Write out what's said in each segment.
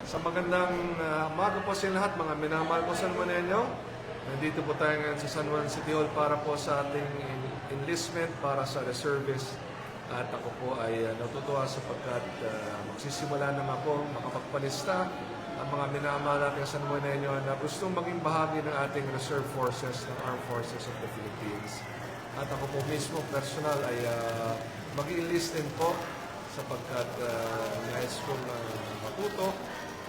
Sa magandang umaga po sa lahat, mga minamahal ko San Juanenyo. Nandito po tayo ngayon sa San Juan City Hall para po sa ating enlistment para sa reservist. At ako po ay natutuwa sapagkat magsisimula na ako makapagpalista ang mga minamahal natin San Juanenyo na gustong maging bahagi ng ating reserve forces ng Armed Forces of the Philippines. At ako po mismo personal ay mag-enlist din po sapagkat nais kong matuto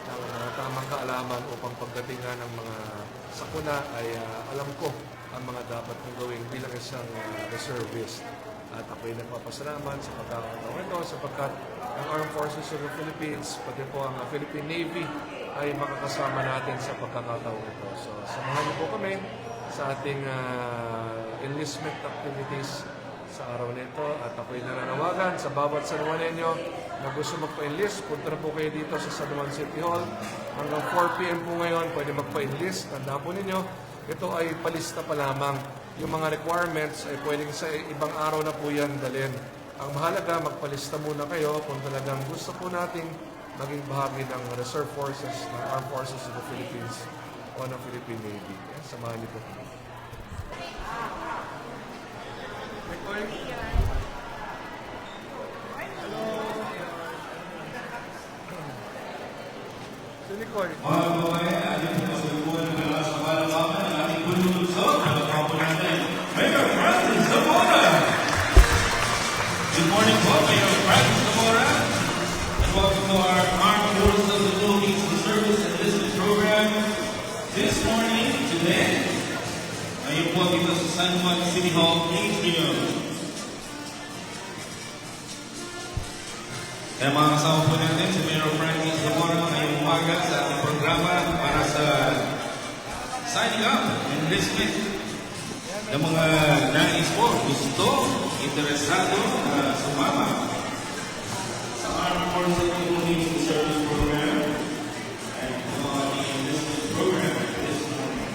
ng tamang kaalaman upang pagdating nga ng mga sakuna ay alam ko ang mga dapat kong gawin bilang isang reservist. At ako'y nagpapasalamat sa pagkakataon ito sapagkat ang Armed Forces of the Philippines, pati po ang Philippine Navy ay makakasama natin sa pagkakataon ito. So samahan niyo po kami sa ating enlistment activities sa araw nito at ako'y nananawagan sa bawat San Juanenyo na gusto magpa-enlist. Punta na po kayo dito sa San Juan City Hall. Hanggang 4 p.m. po ngayon, pwede magpa-enlist. Tandaan po ninyo, ito ay palista pa lamang. Yung mga requirements ay pwedeng sa ibang araw na po yan dalhin. Ang mahalaga, magpalista muna kayo kung talagang gusto po nating maging bahagi ng Reserve Forces, ng Armed Forces of the Philippines o ng Philippine Navy. Samahan niyo po. Nicole. Mayor Francis Zamora. Good morning po, Mayor Francis Zamora. And welcome to our Armed Forces of the Philippines Reservist Enlistment Program. This morning, today, ayun po dito sa San Juan City Hall, Atrium. Kaya mga kasama po natin si Mayor Francis Zamora ngayong umaga sa ating programa para sa signing up and enlistment ng mga nais po, gusto, interesado na sumama sa Armed Forces of the Philippines Service Program and mga enlistment program this morning.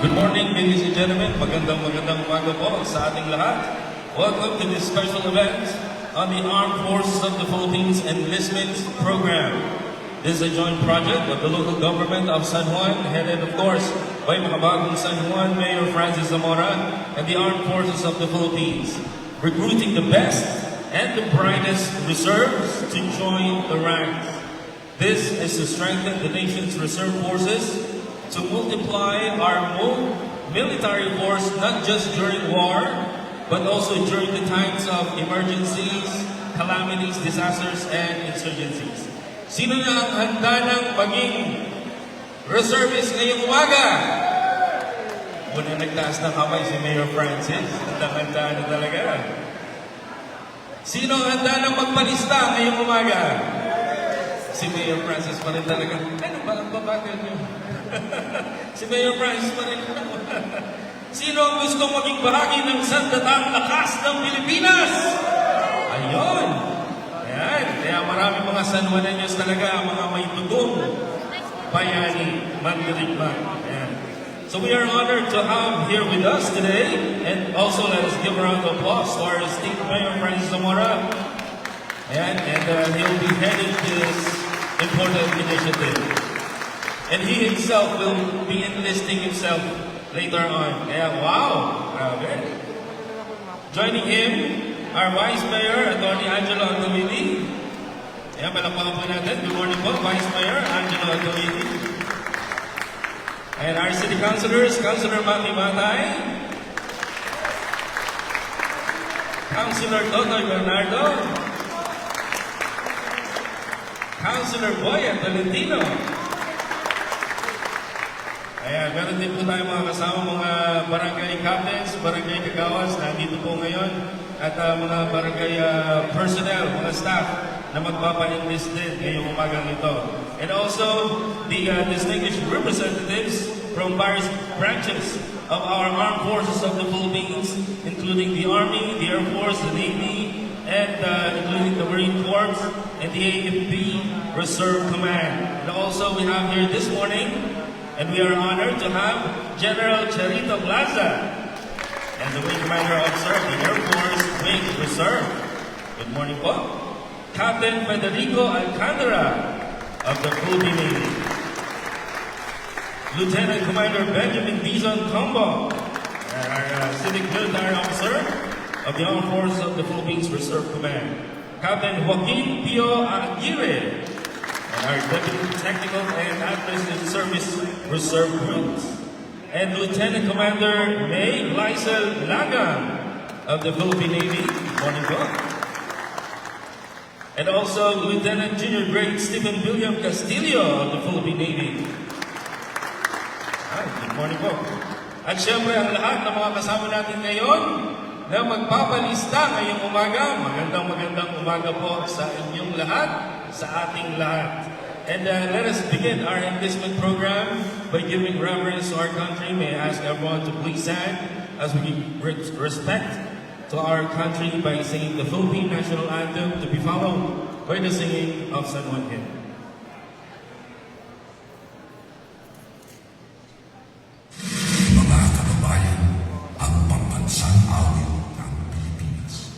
Good morning, ladies and gentlemen. Magandang umaga po sa ating lahat. Welcome to this special event on the Armed Forces of the Philippines Enlistment Program. This is a joint project of the local government of San Juan, headed, of course, by Makabagong San Juan Mayor Francis Zamora and the Armed Forces of the Philippines, recruiting the best and the brightest reserves to join the ranks. This is to strengthen the nation's reserve forces, to multiply our military force not just during war, but also during the times of emergencies, calamities, disasters, and insurgencies. Sino na ang handa ng maging reservist ngayong umaga? Muna nagtaas ng kamay si Mayor Francis. Handa na talaga. Sino ang handa ng magpalista ngayong umaga? Si Mayor Francis pa rin talaga. Ano ba ang babagal niyo? Si Mayor Francis pa rin. Sino ang gusto maging bahagi ng sandatang lakas ng Pilipinas? Ayun. Ayan. Kaya marami mga San Juaneños talaga, mga may dugong bayani, mandirigma. Ayan. So we are honored to have here with us today, and also let us give a round of applause to our esteemed Mayor Francis Zamora. Ayan. And he'll be heading this important initiative. And he himself will be enlisting himself later on. Kaya, wow! Grabe. Joining him, our Vice Mayor, Atty. Angelo Antomini, Ayan, palakpakan po natin. Good morning po, Vice Mayor Angelo Alcoiti. And our City Councilors, Councilor Mami Matay, Councilor Totoy Bernardo, Councilor Boya Tolentino. Ayan, meron din po tayo mga kasama, mga barangay captains, barangay kagawas na dito po ngayon, at mga barangay personnel, mga staff na magpapa-enlist din ngayong umagang ito. And also, the distinguished representatives from various branches of our armed forces of the Philippines, including the Army, the Air Force, the Navy, and including the Marine Corps and the AFP Reserve Command. And also, we have here this morning, and we are honored to have General Charito Plaza and the Wing Commander Officer of the Air Force Wing Reserve. Good morning po. Captain Federico Alcantara of the Philippine Navy. Lieutenant Commander Benjamin Dizon Combo, our Civic Military Officer of the Armed Forces of the Philippines Reserve Command. Captain Joaquin Pio Aguirre, and our Deputy Technical and Administrative Service Reserve Groups. And Lieutenant Commander May Lysel Lagan of the Philippine Navy. Good morning po. And also Lieutenant Junior Grade Stephen William Castillo of the Philippine Navy. Hi, good morning po. At syempre ang lahat ng mga kasama natin ngayon na magpapalista ngayong umaga. Magandang umaga po sa inyong lahat, sa ating lahat. And let us begin our enlistment program by giving reverence to our country. May I ask everyone to please stand as we give respect to our country by singing the Philippine National Anthem, to be followed by the singing of San Juan Hymn. Mga kababayan, ang pambansang awit ng Pilipinas.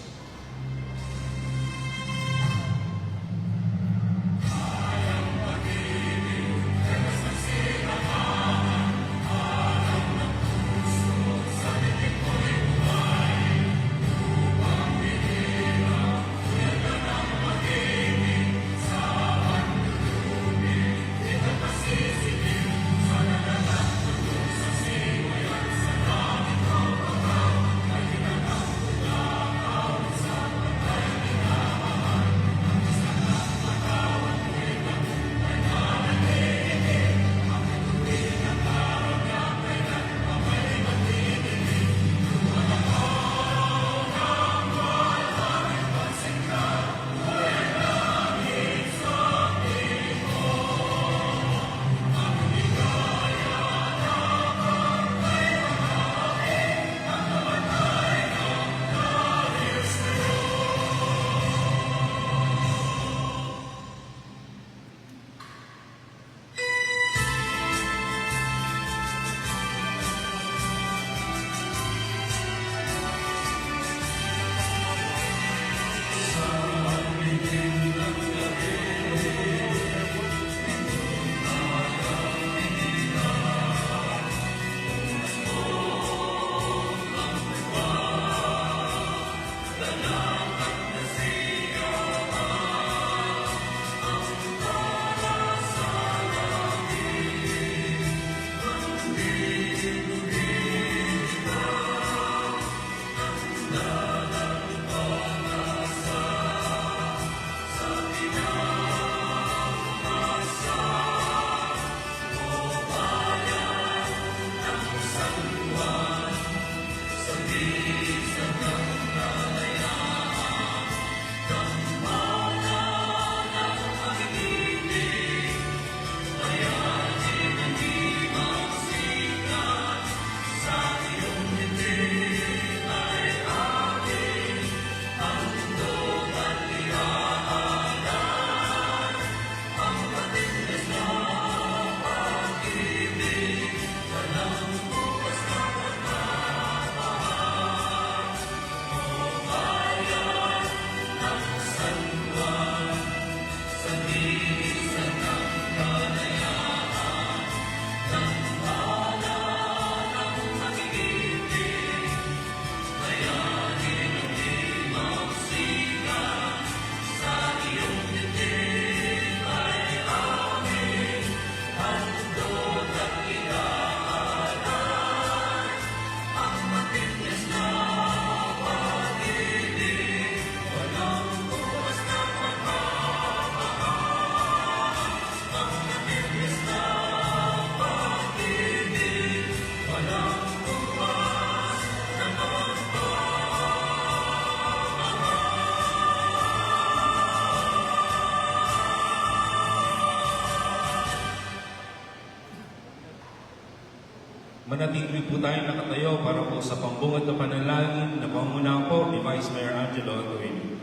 Manatili po tayo nakatayo para po sa pambungad na panalangin na pangunahan po ni Vice Mayor Angelo Aguilera.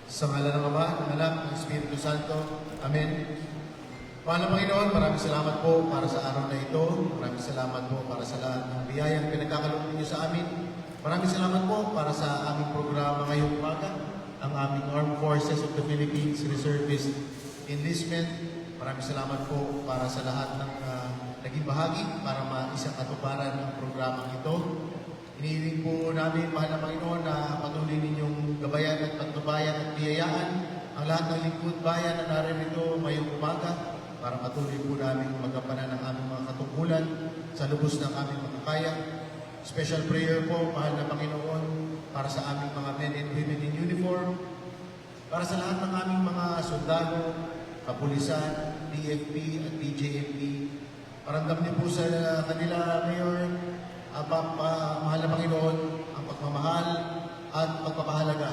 Sa ngalan ng Ama, ng Anak, ng Espiritu Santo. Amen. Mahal na Panginoon, maraming salamat po para sa araw na ito. Maraming salamat po para sa lahat ng biyayang pinagkakaloob niyo sa amin. Maraming salamat po para sa aming programa ngayong umaga, ang aming Armed Forces of the Philippines Reservist Enlistment. Maraming salamat po para sa lahat ng naging bahagi para maisang katuparan ang programang ito. Iniiling po namin, mahal na Panginoon, na patuloy ninyong gabayan at pagtubayan at biyayaan ang lahat ng lingkod bayan na naririto ngayong umaga para patuloy po namin magampanan ang aming mga katungkulan sa lubos ng aming makakaya. Special prayer po, mahal na Panginoon, para sa aming mga men and women in uniform, para sa lahat ng aming mga sundalo, kapulisan, DFP at DJMP. Paramdam niyo po sa kanila, Mayor, mahal na Panginoon, ang pagmamahal at pagpapahalaga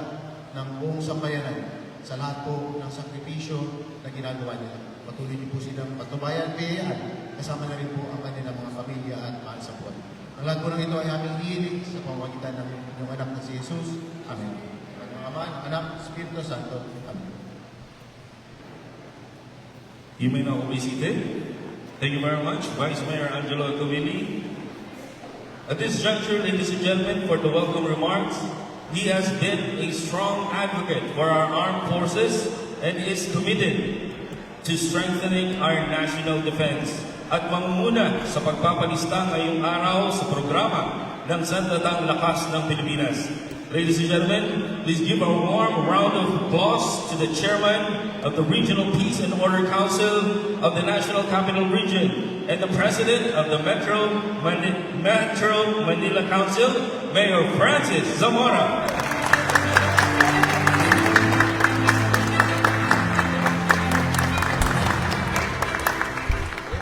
ng buong sambayanan sa lahat po ng sakripisyo na ginagawa nila. Patuloy niyo po silang patubayan, biyayaan, kasama na rin po ang kanilang mga pamilya at mahal sa buwan. Ang lahat po ng ito ay aming hiling sa pamamagitan ng inyong anak na si Jesus. Amen. Ang Ama, Anak, Espiritu Santo. Amen. You may now be seated. Thank you very much, Vice Mayor Angelo Aguilera. At this juncture, ladies and gentlemen, for the welcome remarks, he has been a strong advocate for our armed forces and is committed to strengthening our national defense at mangunguna sa pagpapalista ngayong araw sa programa ng Sandatang Lakas ng Pilipinas. Ladies and gentlemen, please give a warm round of applause to the Chairman of the Regional Peace and Order Council of the National Capital Region and the President of the Metro Manila Council, Mayor Francis Zamora.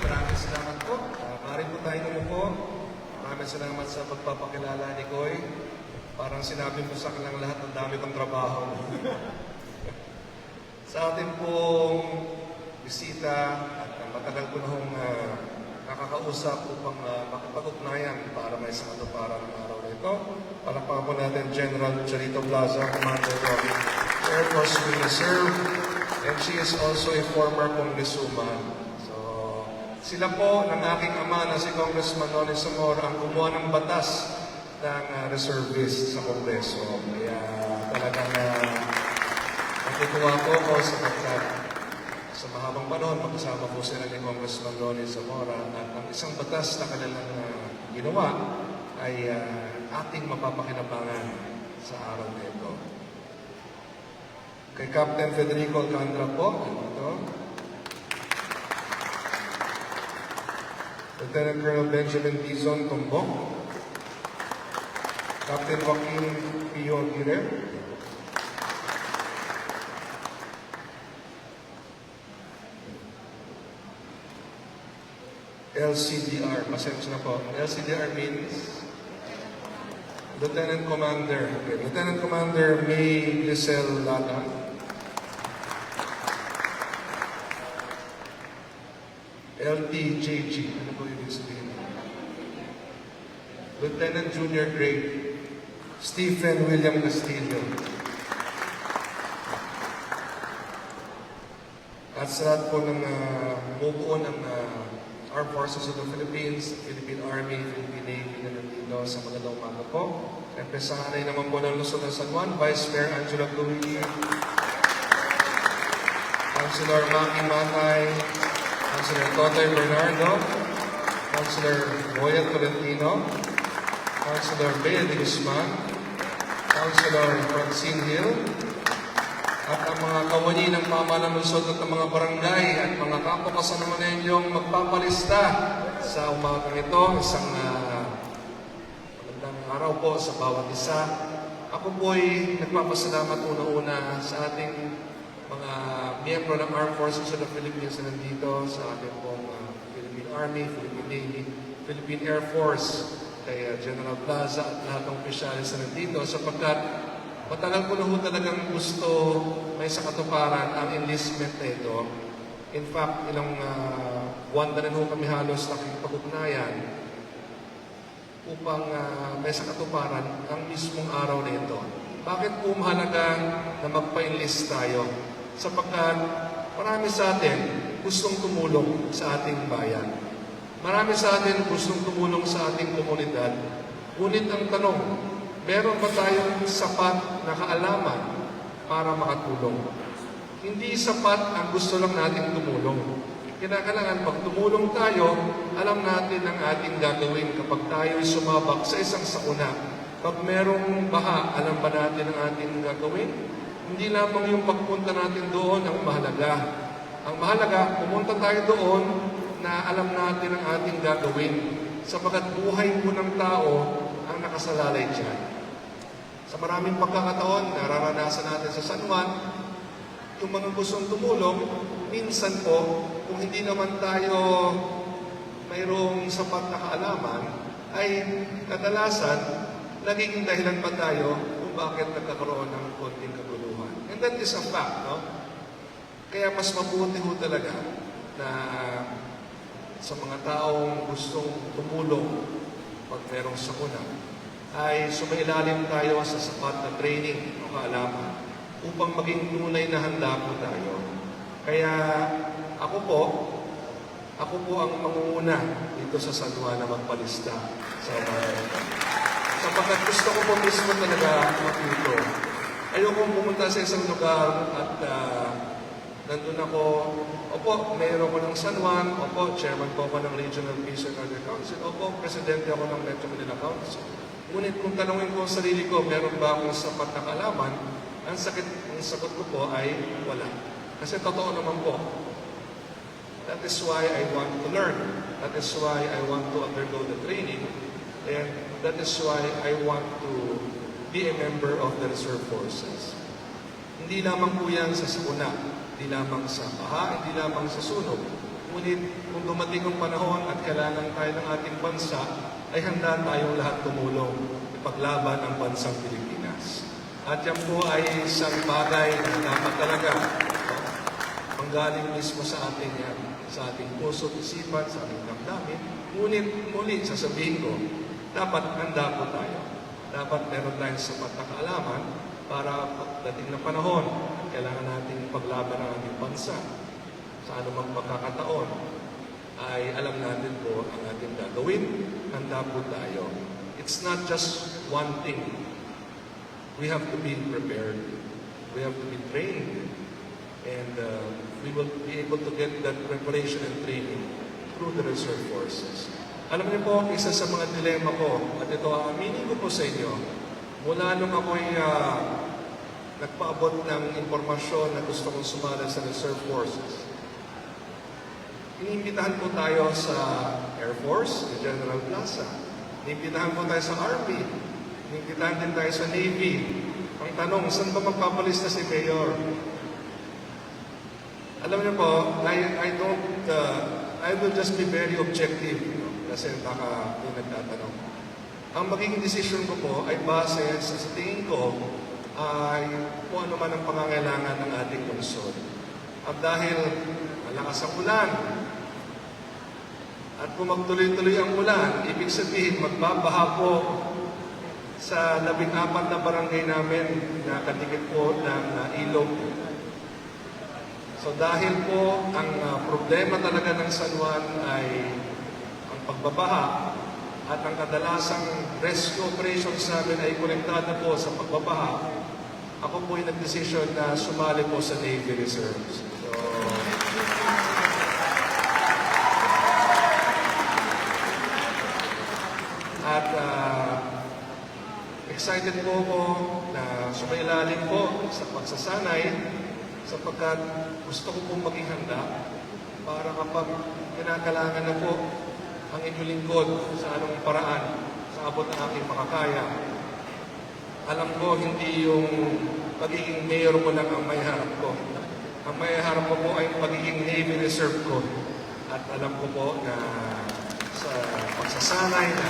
Maraming salamat po. Maaari po tayo umupo. Maraming salamat sa pagpapakilala ni Koy. Parang sinabi mo sa kanilang lahat, ang dami kong trabaho. Sa atin pong bisita at matagal ko na hong nakakausap upang makipag-ugnayan para may isang katuparan ng araw na ito. Palakpakan po natin General Charito Plaza, Commander of Air Force Reserve, and she is also a former congresswoman. So, sila po ng aking ama na si Congressman Noli Zamora ang gumawa ng batas ng reservist sa Kongreso. Kaya talagang natutuwa po ako sapagkat sa mahabang panahon, magkasama po sila ni Congressman Noli Zamora at ang isang batas na kanilang ginawa ay ating mapapakinabangan sa araw na ito. Kay Captain Federico Alcantara po, ito. Lieutenant Colonel Benjamin Dizon Tombok, Captain Joaquin Pio Aguirre, LCDR, pasensya na po. LCDR means Lieutenant Commander. Okay. Lieutenant Commander May Giselle Lata. LTJG. Ano po yung sabihin? Lieutenant Junior Grade Stephen William Castillo. At sa lahat po ng bumubuo ng Armed Forces of the Philippines, Philippine Army, Philippine Navy na nandito sa magandang umaga po. Represahanay naman po ng Luzon ng San Juan, Vice Mayor Angelo Aguilera, Councilor Maki Manay, Councilor Totoy Bernardo, Councilor Boyet Tolentino, Councilor Bea de Guzman, Councilor Francine Hill, at ang mga kawani ng pamahalaan ng Luzon at ng mga barangay at mga kampo kasanamanelyong magpapalista sa umagang ito. Isang magandang araw po sa bawat isa. Ako po'y nagpapasalamat una-una sa ating mga miyembro ng Armed Forces of the Philippines na nandito, sa ating pong Philippine Army, Philippine Navy, Philippine Air Force, kay General Plaza at lahat ng opisyalis na nandito, sapagkat matagal ko na ho talagang gusto may sa katuparan ang enlistment na ito. In fact, ilang buwan na rin ho kami halos nakikipag-ugnayan upang may sa katuparan ang mismong araw na ito. Bakit po mahalaga na magpa-enlist tayo? Sapagkat marami sa atin gustong tumulong sa ating bayan. Marami sa atin gustong tumulong sa ating komunidad. Ngunit ang tanong, meron ba tayong sapat na kaalaman para makatulong? Hindi sapat ang gusto lang natin tumulong. Kinakailangan pag tumulong tayo, alam natin ang ating gagawin kapag tayo sumabak sa isang sakuna. Pag merong baha, alam ba natin ang ating gagawin? Hindi lamang yung pagpunta natin doon ang mahalaga. Ang mahalaga, pumunta tayo doon na alam natin ang ating gagawin. Sapagkat buhay po ng tao ang nakasalalay dyan. Sa maraming pagkakataon, nararanasan natin sa San Juan, yung mga gustong tumulong, minsan po, kung hindi naman tayo mayroong sapat na kaalaman, ay kadalasan, nagiging dahilan pa tayo kung bakit nagkakaroon ng konting kaguluhan. And that is a fact, no? Kaya mas mabuti ho talaga na sa mga taong gustong tumulong pag merong sakuna, ay sumailalim tayo sa sapat na training o kaalaman upang maging tunay na handa po tayo. Kaya ako po ang mangunguna dito sa San Juan na magpalista sa bayan. Sapagkat gusto ko po mismo talaga matuto. Ayokong pumunta sa isang lugar at nandun ako, opo, mayor ako ng San Juan, opo, chairman po ako ng Regional Peace and Order Council, opo, presidente ako ng Metro Manila Council. Ngunit kung tanongin ko ang sarili ko, meron ba akong sapat na kalaman? Ang sagot ko po ay wala. Kasi totoo naman po. That is why I want to learn. That is why I want to undergo the training. And that is why I want to be a member of the Reserve Forces. Hindi lamang po yan sa sakuna, hindi lamang sa baha, hindi lamang sa sunog. Ngunit kung dumating ang panahon at kailangan tayo ng ating bansa, ay handa tayong lahat tumulong ipaglaban ang bansang Pilipinas. At yan po ay isang bagay na dapat talaga manggaling mismo sa ating puso at isipan, sa ating damdamin. Ngunit muli, sasabihin ko, dapat handa po tayo. Dapat meron tayong sapat na kaalaman para pagdating na panahon, kailangan natin paglaban ang ating bansa. Sa anumang magkakataon, ay alam natin po ang ating gagawin, handa po tayo. It's not just one thing. We have to be prepared. We have to be trained. And we will be able to get that preparation and training through the Reserve Forces. Alam niyo po, isa sa mga dilema ko, at ito ang aminin ko po sa inyo, mula nung ako'y nagpaabot ng impormasyon na gusto kong sumali sa Reserve Forces, iniimbitahan po tayo sa Air Force, sa General Plaza. Iniimbitahan po tayo sa Army. Iniimbitahan din tayo sa Navy. Ang tanong, saan ba magpapalista si Mayor? Alam niyo po, I will just be very objective, kasi baka yung nagtatanong. Ang magiging decision ko po ay base sa tingin ko ay kung ano man ang pangangailangan ng ating lungsod. At dahil malakas ang ulan, at kung magtuloy-tuloy ang ulan, ibig sabihin magbabaha po sa 14 na barangay namin na kadikit po ng ilog. So dahil po ang problema talaga ng San Juan ay ang pagbabaha at ang kadalasang rescue operations namin ay konektado po sa pagbabaha, ako po ay nag-decision na sumali po sa Navy Reserves. So, at excited po ako na sumailalim po sa pagsasanay sapagkat gusto ko pong maging handa para kapag kinakailangan na po ang inyong lingkod sa anong paraan sa abot ng aking makakaya. Alam ko, hindi yung pagiging mayor ko lang ang may harap ko. Ang may harap ko po ay pagiging Navy Reserve ko. At alam ko po na sa pagsasanay na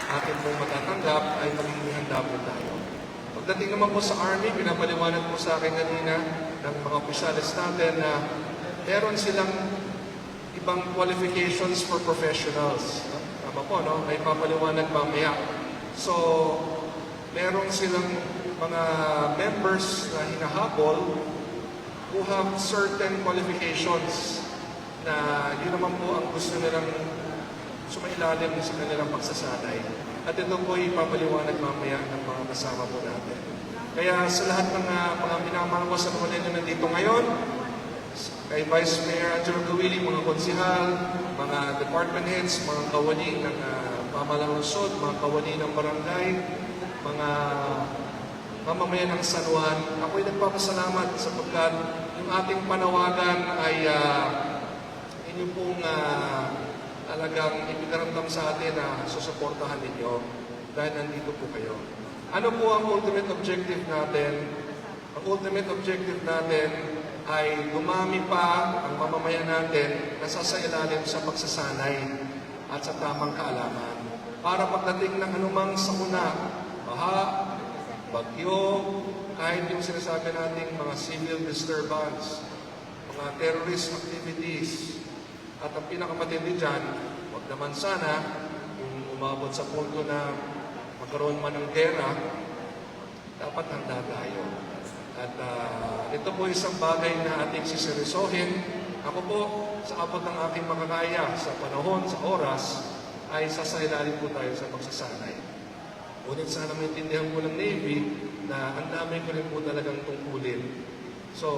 atin pong matatanggap ay magiging handa po tayo. Pagdating naman po sa Army, pinapaliwanag po sa akin kanina ng mga opisyalis natin na meron silang ibang qualifications for professionals. No? Tama po, no? May papaliwanag mamaya. So, meron silang mga members na hinahabol who have certain qualifications na yun naman po ang gusto nilang sumailalim sa kanilang pagsasanay. At ito po ipapaliwanag mamaya ng mga kasama po natin. Kaya sa lahat ng mga minamahal ko sa mga na nandito ngayon, kay Vice Mayor Angelo Gawili, mga konsihal, mga department heads, mga kawani ng pamahalang lungsod, mga kawani ng barangay, mga mamamayan ng San Juan, ako'y nagpapasalamat sapagkat yung ating panawagan ay inyo pong talagang ipinaramdam sa atin na susuportahan ninyo dahil nandito po kayo. Ano po ang ultimate objective natin? Ang ultimate objective natin ay dumami pa ang mamamayan natin na sasailalim sa pagsasanay at sa tamang kaalaman. Para pagdating ng anumang sakuna, baha, bagyo, kahit yung sinasabi nating mga civil disturbance, mga terrorist activities, at ang pinakamatindi dyan, wag naman sana kung umabot sa punto na magkaroon man ng gera, dapat handa tayo. At ito po isang bagay na ating siseryosohin. Ako po, sa abot ng aking makakaya, sa panahon, sa oras, ay sasailalim po tayo sa pagsasanay. Ngunit sana maintindihan po ng Navy na ang dami ko rin po talagang tungkulin. So,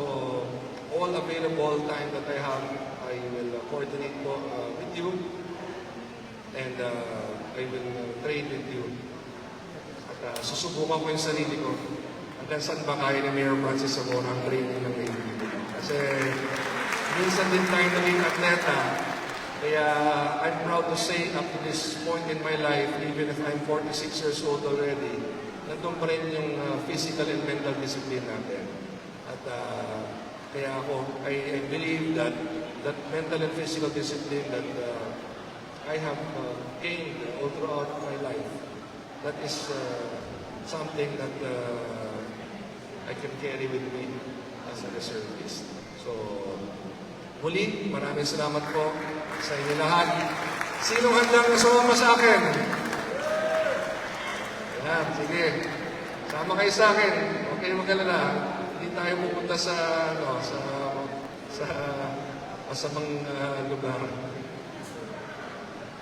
all available time that I have, I will coordinate po with you and I will train with you. At susubukan ko yung sarili ko. Hanggang saan ba kaya ni Mayor Francis Zamora ang training ng Navy? Kasi minsan din tayo naging atleta. Kaya I'm proud to say up to this point in my life, even if I'm 46 years old already, nandun pa rin yung physical and mental discipline natin. At kaya ako, I believe that mental and physical discipline that I have gained all throughout my life, that is something that I can carry with me as a reservist. So, muli, maraming salamat po sa inyo lahat. Sinong handang sumama sa akin? Yan, sige. Sama kayo sa akin. Huwag kayong mag-alala. Hindi tayo pupunta sa masamang lugar.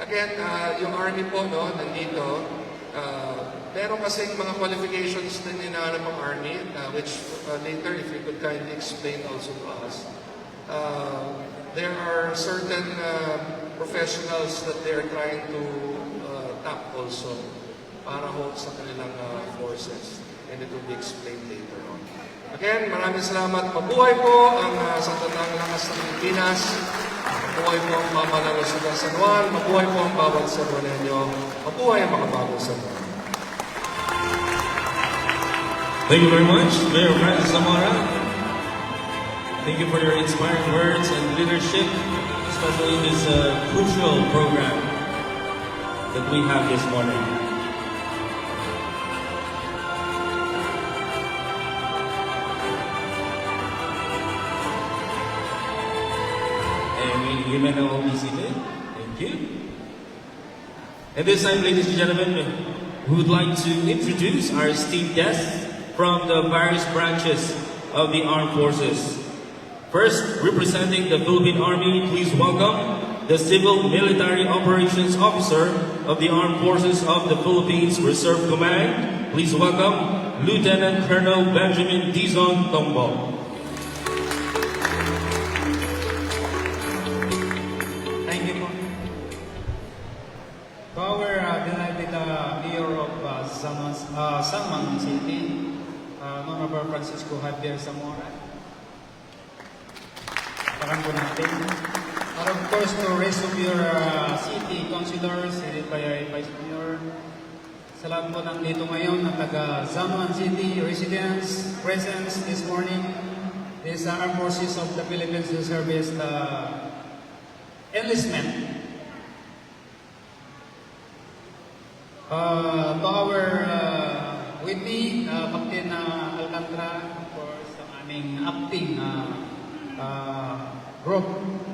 Again, yung Army po, no, nandito, meron kasing mga qualifications na hinahanap ng Army, which later, if you could kindly explain also to us. There are certain professionals that they are trying to tap also para ho sa kanilang forces. And it will be explained later on. Again, maraming salamat. Mabuhay po ang Sandatang Lakas ng Pilipinas. Mabuhay po ang pamahalang lungsod ng San Juan. Mabuhay po ang bawat San Juanenyo. Mabuhay ang mga bagong San Juan. Thank you very much, Mayor Francis Zamora. Thank you for your inspiring words and leadership, especially in this crucial program that we have this morning. And you may now all be seated. Thank you. At this time, ladies and gentlemen, we would like to introduce our esteemed guests from the various branches of the armed forces. First, representing the Philippine Army, please welcome the Civil Military Operations Officer of the Armed Forces of the Philippines Reserve Command. Please welcome Lieutenant Colonel Benjamin Dizon Tombo. Thank you po. To our delighted Mayor of Salman City, Honorable Francisco Javier Zamora. Parang po natin. And of course, to rest of your city councilors, headed by our Vice Mayor, sa lahat po nandito ngayon na taga San Juan City residents, presence this morning, is Armed Forces of the Philippines Service enlistment. To our with me, Captain Alcantara, of course, ang aming acting Group,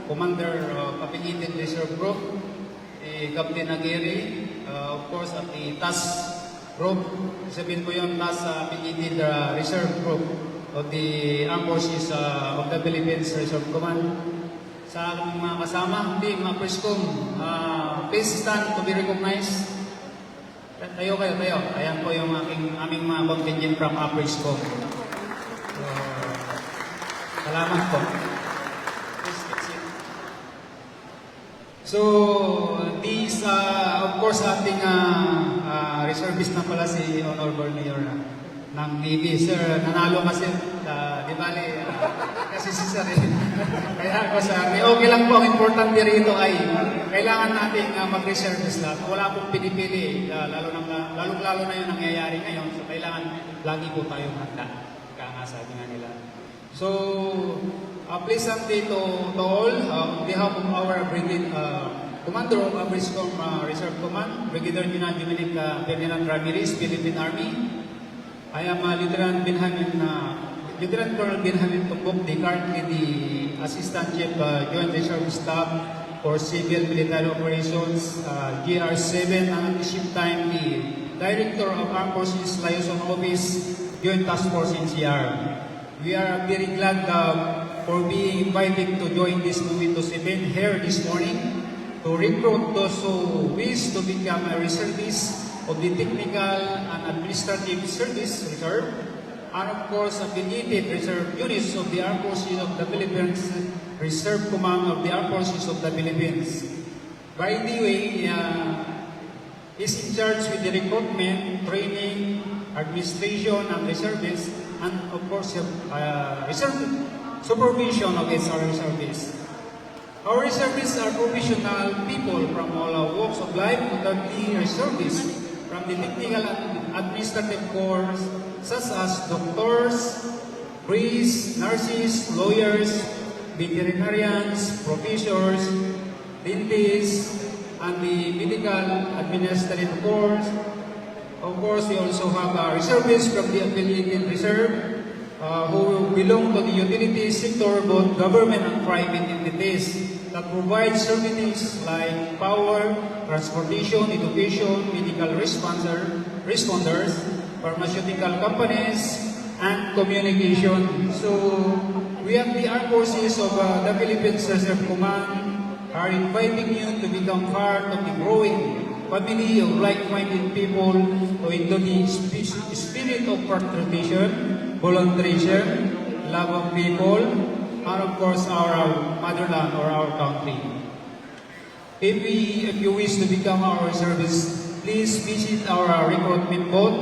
Commander Kapilitin Reserve Group, Captain Aguirre, of course at the TAS Group, sabihin ko yung TAS Kapilitin Reserve Group of the Armed Forces of the Philippines Reserve Command. Sa aking mga kasama, mga Prescom, please stand to be recognized. Tayo kayo, tayo. Ayan po yung aming mga contingent from Prescom. Salamat po. Please exit. So, this, of course, ating reservist na pala si Honorable Mayor ng Navy. Sir, nanalo kasi, di bali, kasi si Sir, kaya ako sa okay lang po, ang importante rito ay kailangan nating mag-reservist lahat. Wala pong pinipili, lalong-lalo na yung nangyayari ngayon. So, kailangan lagi po tayong handa. Kaya nga sabi nga nila. So, please update to all, on behalf of our brigade, Commander of Abriscom Reserve Command, Brigadier General Dominic Ferdinand Ramirez, Philippine Army. I am Lieutenant Colonel Benjamin Tumbok, currently the Assistant Chief Joint Reserve Staff for Civil Military Operations, GR7, and at the same time the Director of Armed Forces Liaison Office, Joint Task Force NCR. We are very glad for being invited to join this momentous event here this morning to recruit those who wish to become a reservist of the Technical and Administrative Service Reserve, and of course affiliated reserve units of the Armed Forces of the Philippines Reserve Command of the Armed Forces of the Philippines. By the way, is in charge with the recruitment, training, administration, and reservists, and of course, supervision of SR reservists. Our reservists are professional people from all walks of life, notably reservists from the technical and administrative corps, such as doctors, priests, nurses, lawyers, veterinarians, professors, dentists, and the medical administrative corps. Of course, we also have reservists from the affiliated reserve who belong to the utility sector, both government and private entities that provide services like power, transportation, education, medical responders, pharmaceutical companies, and communication. So, we at the Armed Forces of the Philippines Reserve Command are inviting you to become part of the growing family of like-minded people to into the spirit of patriotism, volunteerism, love of people, and of course our motherland or our country. If you wish to become our reservists, please visit our recruitment board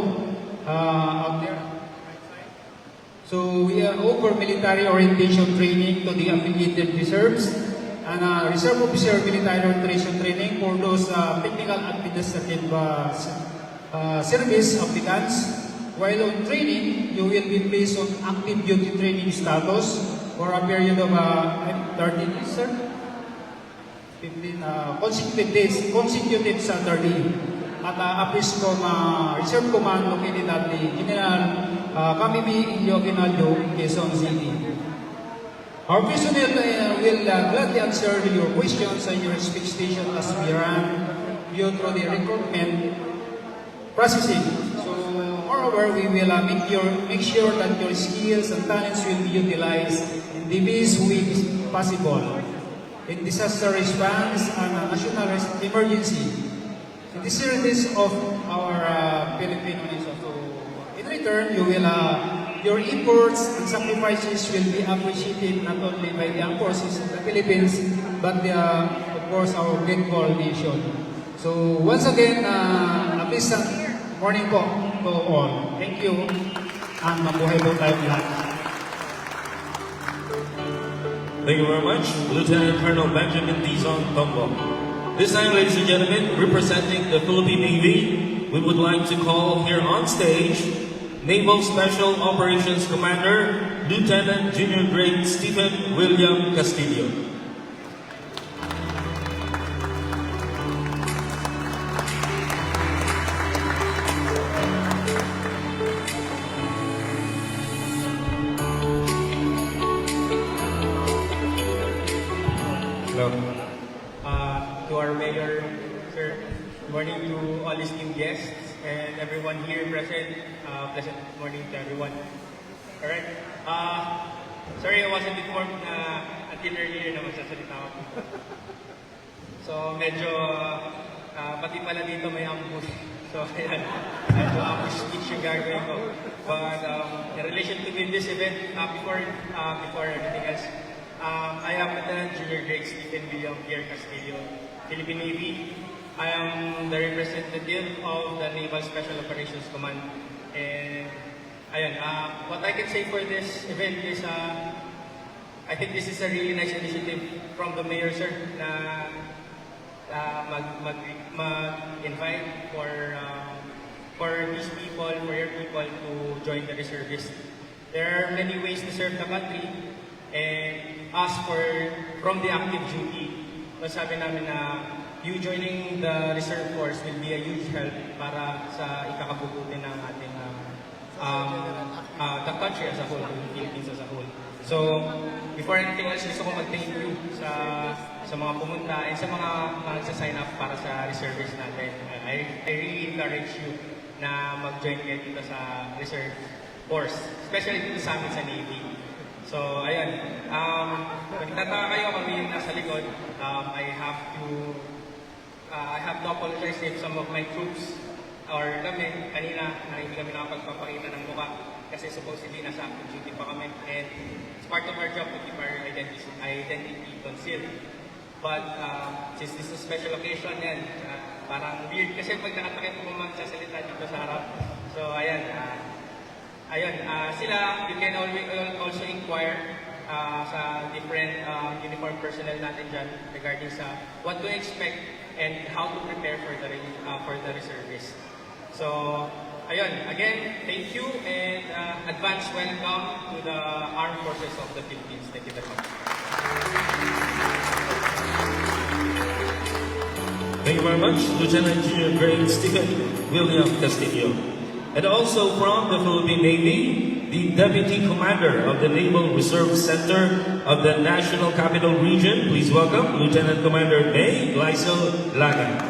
out there. So we offer military orientation training to the affiliated reserves and reserve officer military orientation training for those technical administrative service applicants. While on training, you will be placed on active duty training status for a period of 30 days, sir? 15 consecutive Saturday at Abriscom Reserve Command located at the General Kamibi, Yoginaldo, Quezon City. Our personnel will gladly answer your questions and your expectations as we run you through the recruitment processing. So, moreover, we will make sure that your skills and talents will be utilized in the best way possible in disaster response and national emergency. In the service of our Filipino nation. So, in return, your efforts and sacrifices will be appreciated not only by the armed forces of the Philippines, but of course our grateful nation. So once again, a pleasant morning po to all. Thank you, and mabuhay po tayo lahat. Thank you very much, Lieutenant Colonel Benjamin Dizon Tombok. This time, ladies and gentlemen, representing the Philippine Navy, we would like to call here on stage Naval Special Operations Commander, Lieutenant Junior Grade Stephen William Castillo. our mayor, sir. Good morning to all esteemed guests and everyone here present. Pleasant morning to everyone. Alright. Sorry I wasn't informed until earlier na magsasalita ako. So medyo pati pala dito may ambush. So ayan, medyo ambush speech yung gagawin ko. But in relation to this event, before everything else, I am Lieutenant Junior Grade Stephen William Pierre Castillo, Philippine Navy. I am the representative of the Naval Special Operations Command. And ayun, what I can say for this event is I think this is a really nice initiative from the mayor, sir, na mag-invite for these people, for your people to join the reservists. There are many ways to serve the country, and us from the active duty, sabi namin na you joining the reserve force will be a huge help para sa ikakabubuti ng ating the country as a whole, the Philippines as a whole. So, before anything else, gusto ko mag-thank you sa mga pumunta and sa mga nagsa-sign up para sa reservice natin. I really encourage you na mag-join kayo dito sa reserve force, especially dito sa amin sa Navy. So, ayun. Kung nagtataka kayo kung yung nasa likod, I have to apologize if some of my troops or kami, kanina, hindi kami nakapagpapakita ng mukha kasi supposedly nasa active duty pa kami. And it's part of our job to keep our identity concealed. But since this is a special occasion, yan, parang weird kasi pag nakatakip mo magsasalita dito sa harap. So, ayan. Sila, you can also inquire sa different uniform personnel natin dyan regarding sa what to expect and how to prepare for the reservice. So, ayun, again, thank you and advance welcome to the Armed Forces of the Philippines. Thank you very much. Thank you very much, Lieutenant Junior Grade Stephen William Castillo. And also from the Philippine Navy, the Deputy Commander of the Naval Reserve Center of the National Capital Region. Please welcome Lieutenant Commander May Gleisel Laga.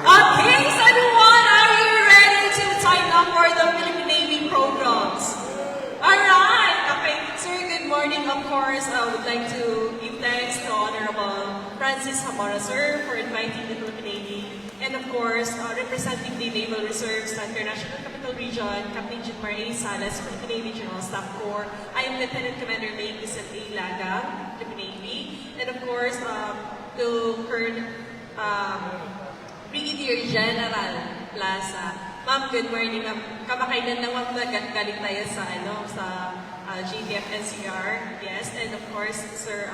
Okay, so everyone, are you ready to sign up for the Philippine Navy programs? Alright, okay. Sir, good morning. Of course, I would like to give thanks to Honorable Francis Zamora, sir, for inviting the Philippine Navy. And of course, representing the Naval Reserve Center, National Capital Region, Captain Junmar A. Salas, Philippine Navy General Staff Corps. I am Lieutenant Commander May Gleisel Laga, Philippine Navy. And of course, to Colonel Brigadier General Plaza. Ma'am, good morning. Kamakailan lang galing tayo sa JTF NCR. Yes, and of course, Sir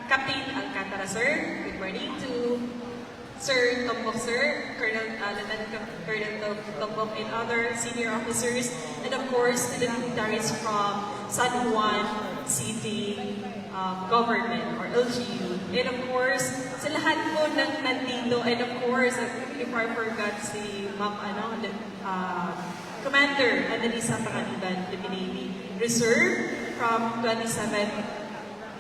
Captain Alcantara, sir. Good morning to Sir Tombok, sir, Lieutenant Colonel Tombok, and other senior officers, and of course, the dignitaries from San Juan City Government, or LGU. And of course, sa lahat po ng nandito, and of course, if I forgot si Ma'am, Commander Annalisa Pangaliban, Philippine Navy Reserve, from 27th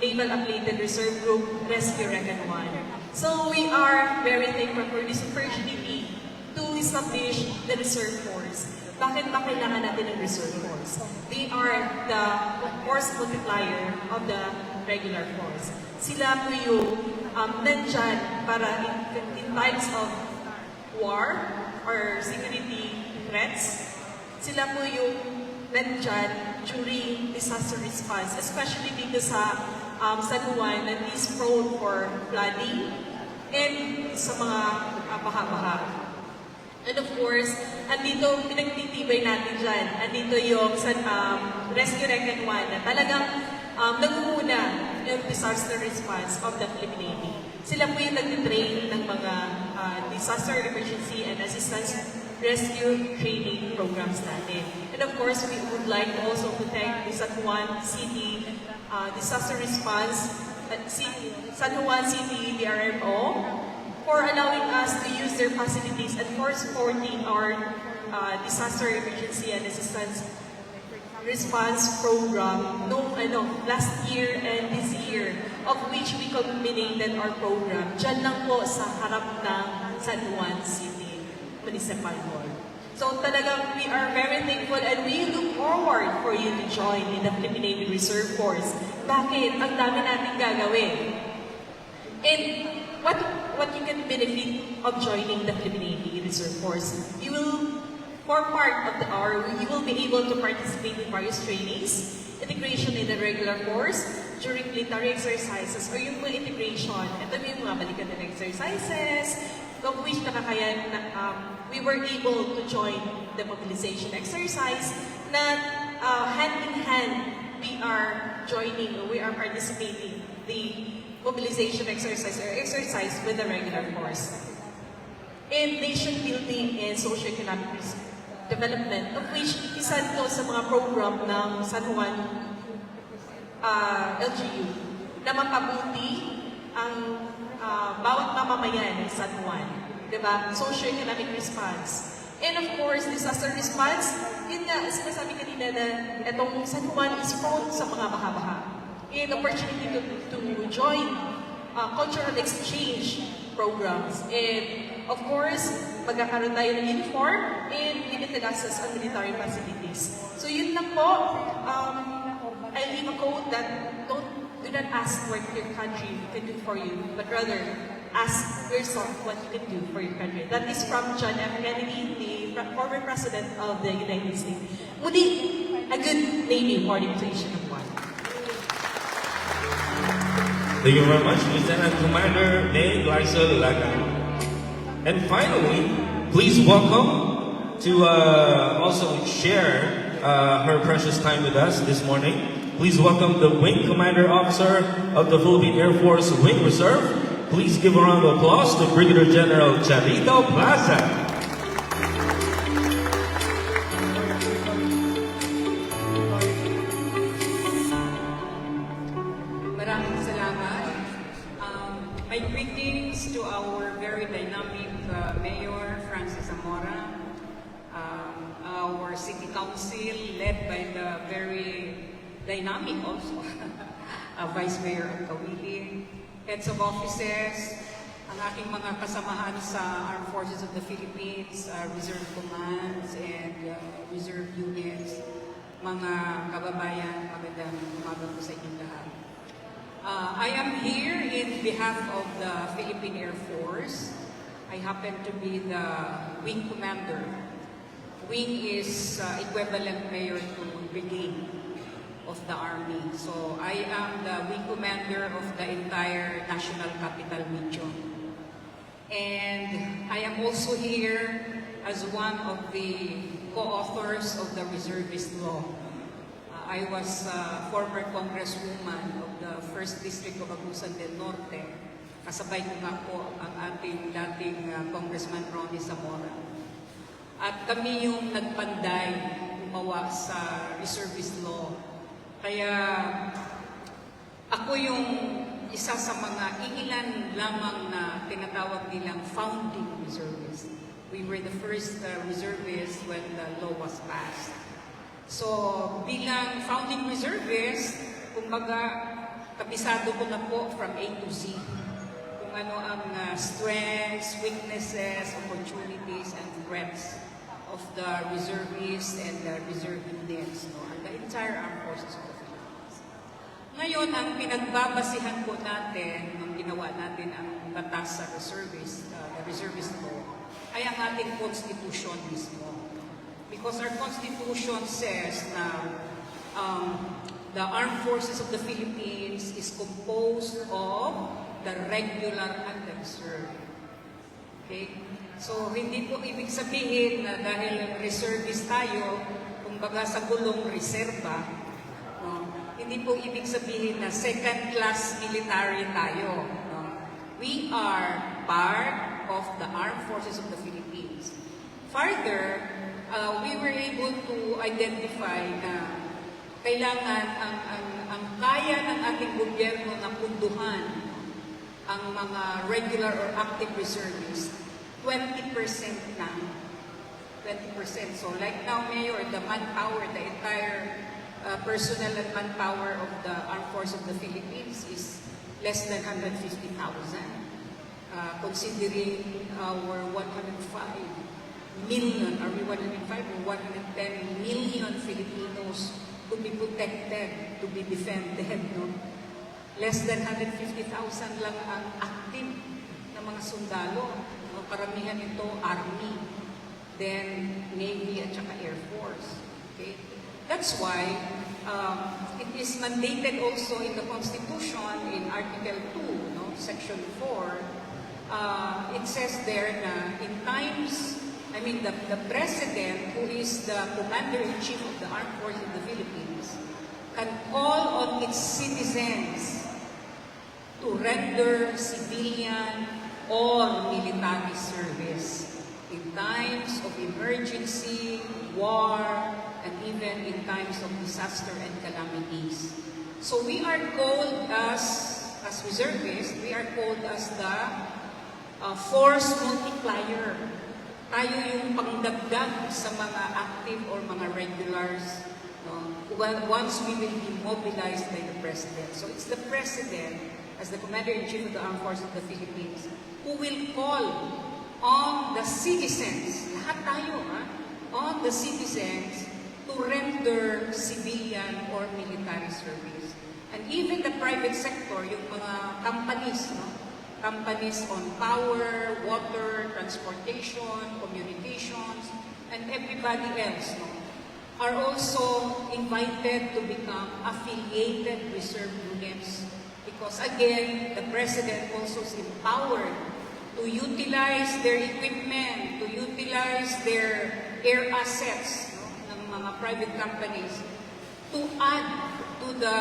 Naval Affiliated Reserve Group, Rescue Recon 1. So we are very thankful for this opportunity to establish the Reserve Force. Bakit ba kailangan natin ng Reserve Force? They are the force multiplier of the regular force. Sila po yung nandyan para in times of war or security threats. Sila po yung nandyan during disaster response, especially dito sa San Juan that is prone for flooding and sa mga baha-baha. And of course, andito pinagtitibay natin dyan. Andito yung Rescue Recon 1 na talagang nagmumuna yung disaster response of the Philippine Navy. Sila po yung nag-train ng mga disaster emergency and assistance rescue training programs natin. And of course, we would like also to thank the San Juan City Disaster Response, San Juan City DRMO, for allowing us to use their facilities and for supporting our disaster emergency and assistance response program last year and this year of which we culminated our program dyan lang po sa harap ng San Juan City Municipal Hall. So talagang we are very thankful and we look forward for you to join in the Philippine Navy Reserve Force. Bakit? Ang dami natin gagawin. And what you can benefit of joining the Philippine Navy Reserve Force, you will, for part of the hour, you will be able to participate in various trainings, integration in the regular force, during military exercises, or yung mga integration, ito yung mga balikan ng exercises, of which nakakayan na we were able to join the mobilization exercise na hand in hand we are joining, we are participating the mobilization exercise or exercise with the regular force. And nation building and socio-economic development, of which isa ito sa mga program ng San Juan LGU na mapabuti ang bawat mamamayan ng San Juan. Diba? Socio-economic response. And of course, disaster response, yun nga, sinasabi kanina na itong San Juan is prone sa mga baha-baha. And opportunity to join cultural exchange programs. And of course, magkakaroon tayo ng uniform and limited access on military facilities. So yun lang po. I leave a quote that do not ask what your country can do for you, but rather ask yourself what you can do for your country. That is from John F. Kennedy, the former President of the United States. Muli, a good Navy morning to each and everyone. Thank you very much, Lieutenant Commander May Gleisel Lagan. And finally, please welcome to also share her precious time with us this morning. Please welcome the Wing Commander Officer of the Philippine Air Force Wing Reserve. Please give a round of applause to Brigadier General Charito Plaza. Maraming salamat. My greetings to our very dynamic Mayor Francis Zamora, our City Council led by the very dynamic also Vice Mayor of Kawili, heads of offices, ang aking mga kasamahan sa Armed Forces of the Philippines, Reserve Commands and Reserve Units, mga kababayan, magandang umaga po sa inyong lahat. I am here in behalf of the Philippine Air Force. I happen to be the Wing Commander. Wing is equivalent mayor to brigade of the Army. So I am the Wing Commander of the entire National Capital Region. And I am also here as one of the co-authors of the Reservist Law. I was former Congresswoman of the 1st District of Agusan del Norte. Kasabay ko nga po ang ating dating Congressman Ronnie Zamora. At kami yung nagpanday, gumawa sa Reservist Law. Kaya ako yung isa sa mga iilan lamang na tinatawag nilang founding reservists. We were the first reservists when the law was passed. So bilang founding reservist, kumbaga kabisado ko na po from A to Z kung ano ang strengths, weaknesses, opportunities, and threats of the reservists and the reserve units, no? And the entire armed forces of the Philippines. Ngayon, ang pinagbabasihan po natin nung ginawa natin ang batas sa reservist, the reservist law, ay ang ating constitution mismo. Because our constitution says na the armed forces of the Philippines is composed of the regular and the reserve. Okay? So, hindi po ibig sabihin na dahil reservist tayo, kumbaga sa gulong reserva, no? Hindi po ibig sabihin na second-class military tayo. No? We are part of the armed forces of the Philippines. Further, we were able to identify na kailangan ang kaya ng ating gobyerno na punduhan ang mga regular or active reservists 20% na. 20%. So like now, Mayor, the manpower, the entire personnel and manpower of the Armed Forces of the Philippines is less than 150,000. Considering our 105 million, are we 105 or 110 million Filipinos to be protected, to be defended, no? Less than 150,000 lang ang active na mga sundalo. No? Karamihan ito, Army, then Navy at saka Air Force. Okay? That's why it is mandated also in the Constitution in Article 2, no? Section 4, it says there na in times, I mean the President, who is the Commander-in-Chief of the Armed Forces of the Philippines, can call on its citizens to render civilian or military service in times of emergency, war, and even in times of disaster and calamities. So we are called as reservists, we are called as the force multiplier. Tayo yung pangdagdag sa mga active or mga regulars, no? Once we will be mobilized by the President. So it's the President, as the Commander-in-Chief of the Armed Forces of the Philippines, who will call on the citizens, lahat tayo, on the citizens to render civilian or military service. And even the private sector, yung mga companies, no? Companies on power, water, transportation, communications, and everybody else, no? Are also invited to become affiliated reserve units. Because again, the President also is empowered to utilize their equipment, to utilize their air assets, no, ng mga private companies, to add to the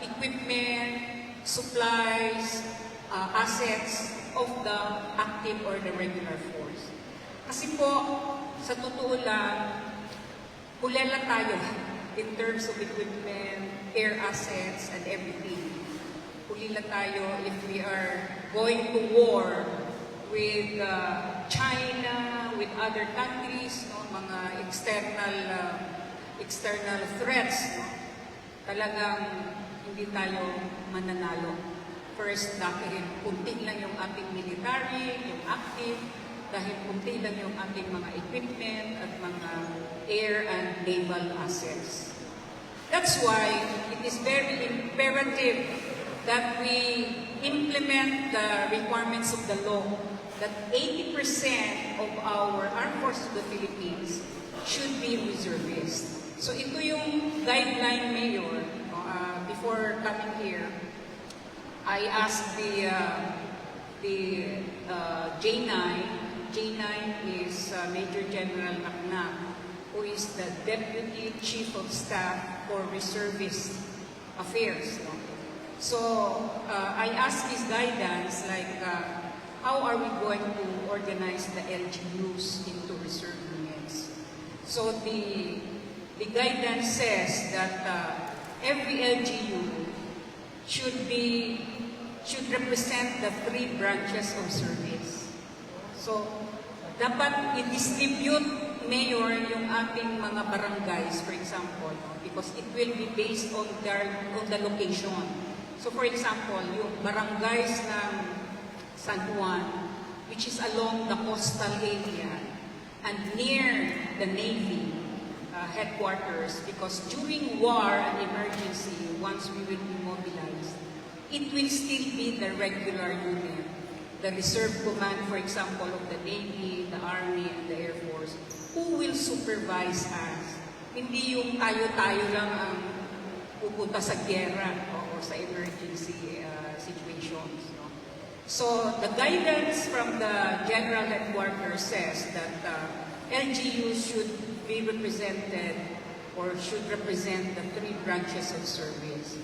equipment, supplies, assets of the active or the regular force. Kasi po, sa totoo lang, kulela tayo in terms of equipment, air assets, and everything. Kulila tayo if we are going to war with China, with other countries, no, mga external threats, no, talagang hindi tayo mananalo. First, dahil kunti lang yung ating military, yung active, dahil kunti lang yung ating mga equipment at mga air and naval assets. That's why it is very imperative that we implement the requirements of the law, that 80% of our armed forces of the Philippines should be reservists. So ito yung guideline, Mayor. Before coming here, I asked the J9. J9 is Major General Naknak, who is the Deputy Chief of Staff for Reservist Affairs. No? So I asked his guidance, like how are we going to organize the LGUs into reserve units? So the guidance says that every LGU should represent the 3 branches of service. So, dapat i-distribute, Mayor, yung ating mga barangays, for example, because it will be based on the location. So, for example, yung barangays ng San Juan, which is along the coastal area and near the Navy headquarters, because during war and emergency, once we will be mobilized, it will still be the regular unit, the reserve command, for example, of the Navy, the Army, and the Air Force, who will supervise us. Hindi yung tayo-tayo lang ang pupunta sa giyera or sa emergency situations. No? So, the guidance from the General Headquarters says that LGU should be represented or should represent the 3 branches of service.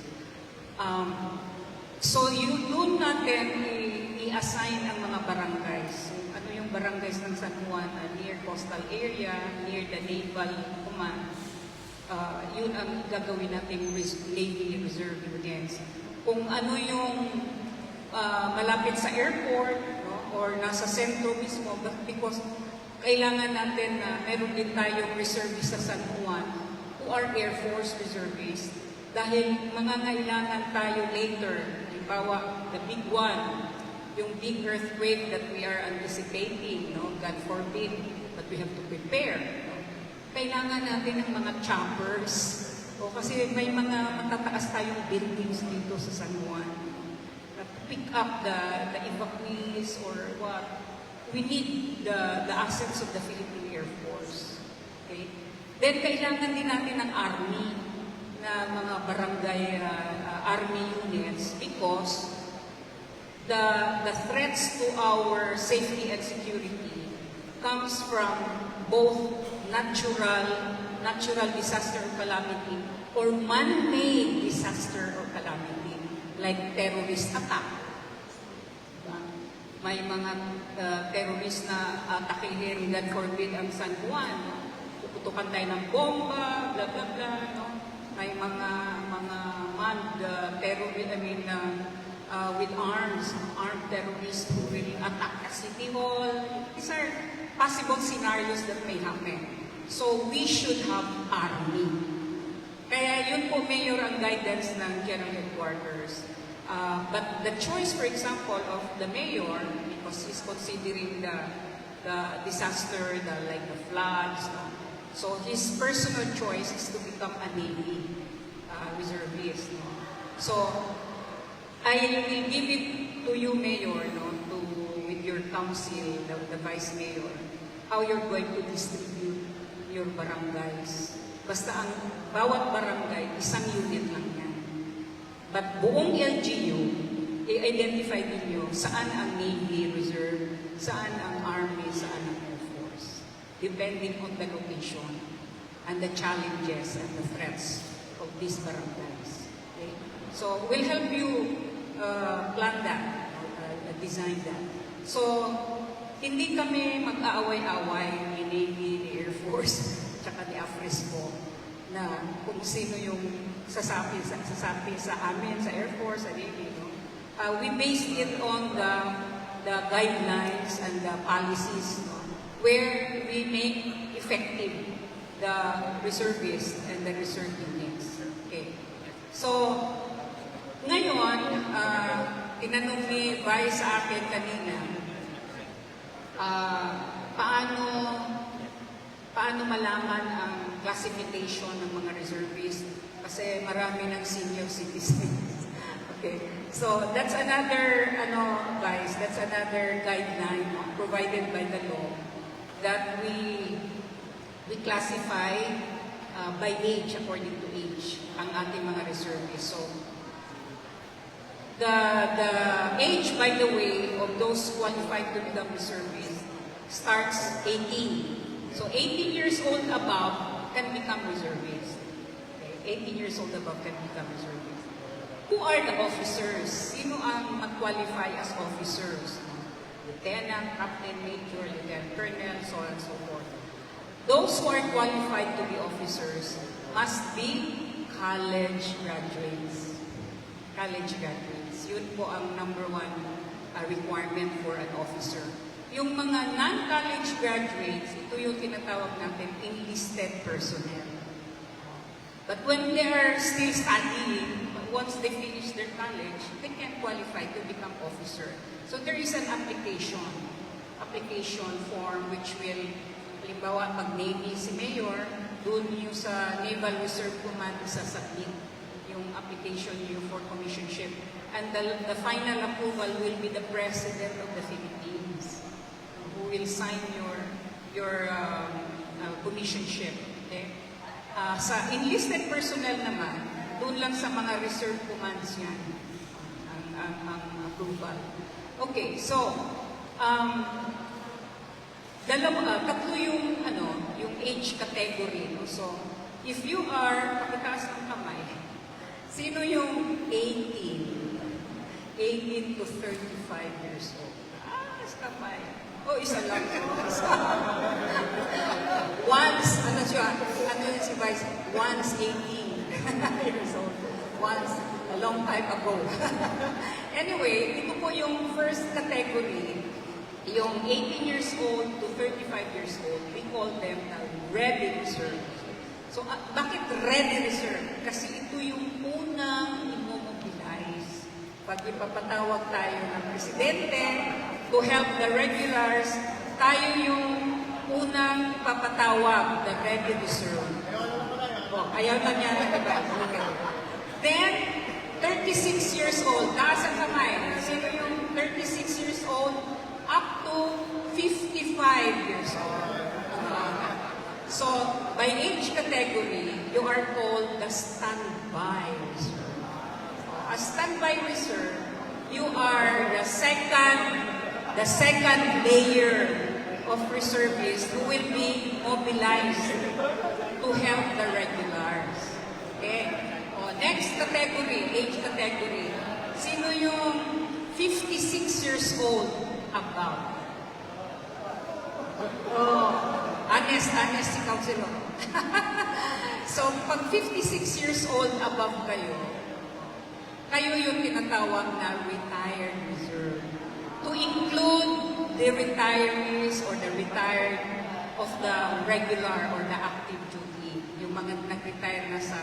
So, doon natin i-assign ang mga barangays. Ano yung barangays ng San Juan, near coastal area, near the naval command. Yun ang gagawin nating Navy Reserve units. Kung ano yung malapit sa airport, no, or nasa sentro mismo, because kailangan natin na meron din tayong reservists sa San Juan who are Air Force reservists Dahil mangangailangan tayo later, halimbawa, the big one, yung big earthquake that we are anticipating, no? God forbid, but we have to prepare. No? Kailangan natin ng mga choppers. O kasi may mga matataas tayong buildings dito sa San Juan. To pick up the evacuees or what. We need the assets of the Philippine Air Force. Okay? Then kailangan din natin ng army na mga barangay army units because the threats to our safety and security comes from both natural disaster or calamity or man-made disaster or calamity like terrorist attack. May mga terrorist na atakihin, God forbid, ang San Juan. Puputukan tayo ng bomba, bla bla bla. No? May mga manned terrorist, with armed terrorists who will attack a city hall. These are possible scenarios that may happen. So we should have army. Kaya yun po, Mayor, ang guidance ng General Headquarters. But the choice, for example, of the Mayor, because he's considering the disaster, like the floods, no? So his personal choice is to become a Navy reservist. No? So I will give it to you, Mayor, no, with your council, the Vice Mayor, how you're going to distribute your barangays. Basta ang bawat barangay, isang unit lang yan. But buong LGU, i-identify ninyo saan ang Navy Reserve, saan ang Army, saan ang Air Force. Depending on the location and the challenges and the threats of these barangays. Okay? So we'll help you plan that, design that. So, hindi kami mag-aaway-away ni Navy, ni Air Force, tsaka ni AFRESCO na kung sino yung sasapi sa amin, sa Air Force, sa Navy. No? We based it on the guidelines and the policies, no? Where we make effective the reservists and the reserve units. Okay. So, ngayon, tinanong ni Vice sa akin kanina, paano malaman ang classification ng mga reservists kasi marami ng senior citizens. Okay. So, that's another, Vice, that's another guideline provided by the law that we classify by age, according to age, ang ating mga reservists. So, the age, by the way, of those qualified to become reservists starts 18. So 18 years old above can become reservists. Okay? 18 years old above can become reservists. Who are the officers? Sino ang mag-qualify as officers? Lieutenant, Captain, Major, Lieutenant Colonel, so on and so forth. Those who are qualified to be officers must be college graduates. College graduates. Yun po ang number one requirement for an officer. Yung mga non-college graduates, ito yung tinatawag natin enlisted personnel. But when they are still studying, once they finish their college, they can qualify to become officer. So there is an application form which will, halimbawa, pag Navy si Mayor, doon yung sa Naval Reserve Command sasabit yung application niyo for commissionship. And the final approval will be the President of the Philippines who will sign your commissionship. Okay? Sa enlisted personnel naman, doon lang sa mga reserve commands yan ang approval. Okay, so tatlo yung age category. No? So if you are, pakitaas ng kamay, sino yung 18 to 35 years old? Kamay. Oh, isa lang. Once, si Vice? Once 18 years old. Once, a long time ago. Anyway, ito po yung first category, yung 18 years old to 35 years old, we call them the ready reserve. So, bakit ready reserve? Kasi ito yung pag ipapatawag tayo ng presidente to help the regulars, tayo yung unang ipapatawag, the ready to serve. Oh, ayaw na niya ng iba. Okay. Then, 36 years old, taas ang kamay. Sino yung 36 years old up to 55 years old? So, by age category, you are called the standby reserve. A standby reserve, you are the second layer of reservists who will be mobilized to help the regulars. Okay? O, next category, age category. Sino yung 56 years old above? Oh, honest si Councilor. So, pag 56 years old above kayo, kayo yung tinatawag na retired reserve. To include the retirees or the retired of the regular or the active duty, yung mga nag-retire na sa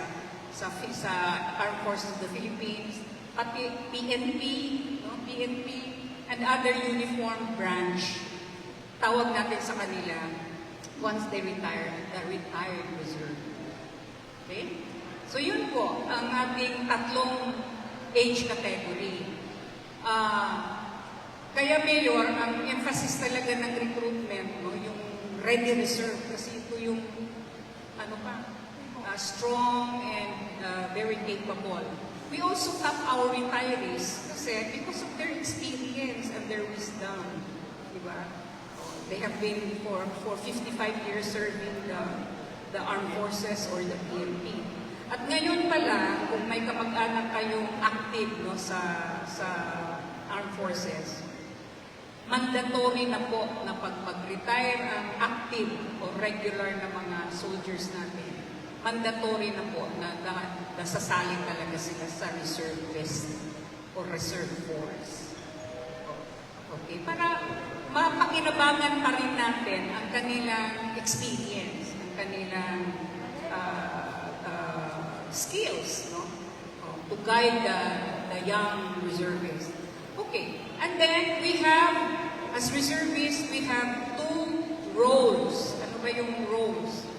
Armed Forces of the Philippines, pati PNP, no? PNP, and other uniform branch, tawag natin sa kanila, once they retire, the retired reserve. Okay? So yun po, ang ating tatlong age category. Kaya Mayor, ang emphasis talaga ng recruitment, no, yung ready reserve, kasi ito yung strong and very capable. We also tap our retirees kasi because of their experience and their wisdom. Diba? They have been for 55 years serving the armed forces or the PNP. At ngayon pala, kung may kamag-anak kayong active no, sa armed forces, mandatory na po na pag mag-retire ang active o regular na mga soldiers natin, mandatory na po na nasasali talaga sila sa reserve list o reserve force. Okay, para mapakinabangan pa rin natin ang kanilang experience, ang kanilang skills, no? To guide the young reservists. Okay, and then we have, as reservists, we have two roles. Ano ba yung roles?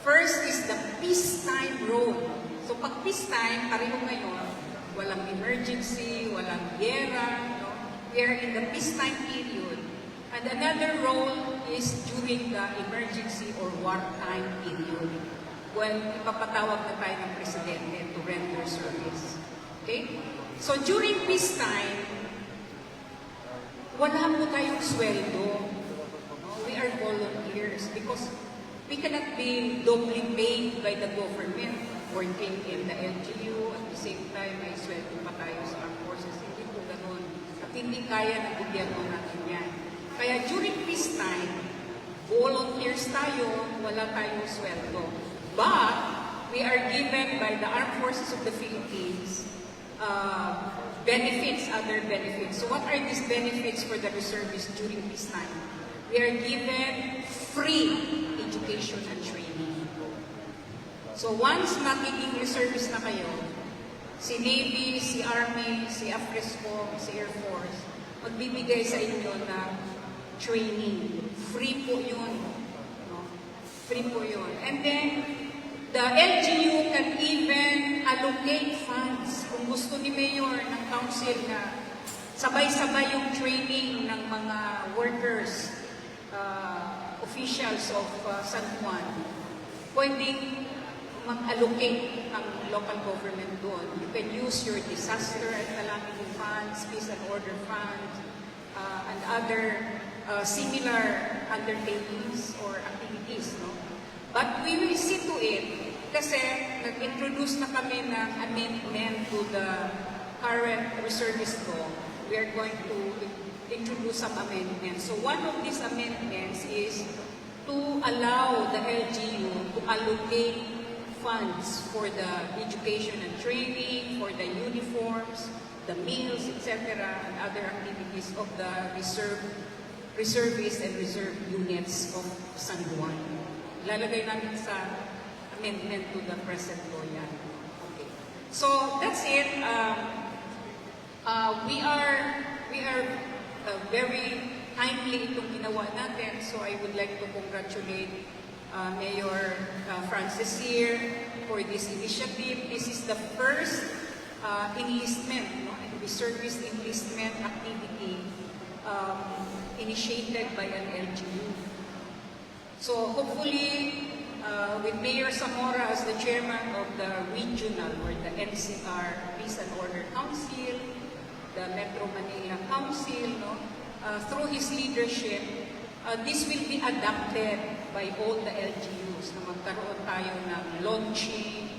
First is the peacetime role. So pag peacetime, pareho ngayon, walang emergency, walang gera, no? We are in the peacetime period. And another role is during the emergency or wartime period, when ipapatawag na tayo ng presidente to render service. Okay? So during peacetime, wala po tayong sweldo. We are volunteers because we cannot be doubly paid by the government working in the LGU. At the same time, may sweldo pa tayo sa armed forces. Hindi po ganun. At hindi kaya ng gobyerno natin yan. Kaya during peacetime, volunteers tayo, wala tayong sweldo. But we are given by the Armed Forces of the Philippines benefits, other benefits. So what are these benefits for the reservists during peacetime? We are given free education and training. So once magiging reservist na kayo, si Navy, si Army, si AFRESCO, si Air Force, magbibigay sa inyo ng training. Free po yun. No? Free po yun. And then, the LGU can even allocate funds. Kung gusto ni Mayor ng Council na sabay-sabay yung training ng mga workers, officials of San Juan, pwedeng mag-allocate ang local government doon. You can use your disaster and calamity funds, peace and order funds, and other similar undertakings or activities. No? But we will see to it kasi nag-introduce na kami ng amendment to the current reservist law. We are going to introduce some amendments. So one of these amendments is to allow the LGU to allocate funds for the education and training, for the uniforms, the meals, etc., and other activities of the reservists and reserve units of San Juan. Ilalagay namin sa amendment to the present law yan. Okay. So, that's it. We are very timely itong ginawa natin. So I would like to congratulate Mayor Francis here for this initiative. This is the first enlistment, reservist enlistment activity initiated by an LGU. So hopefully, with Mayor Zamora as the chairman of the regional or the NCR Peace and Order Council, the Metro Manila Council, through his leadership, this will be adopted by all the LGUs na magkaroon tayo ng launching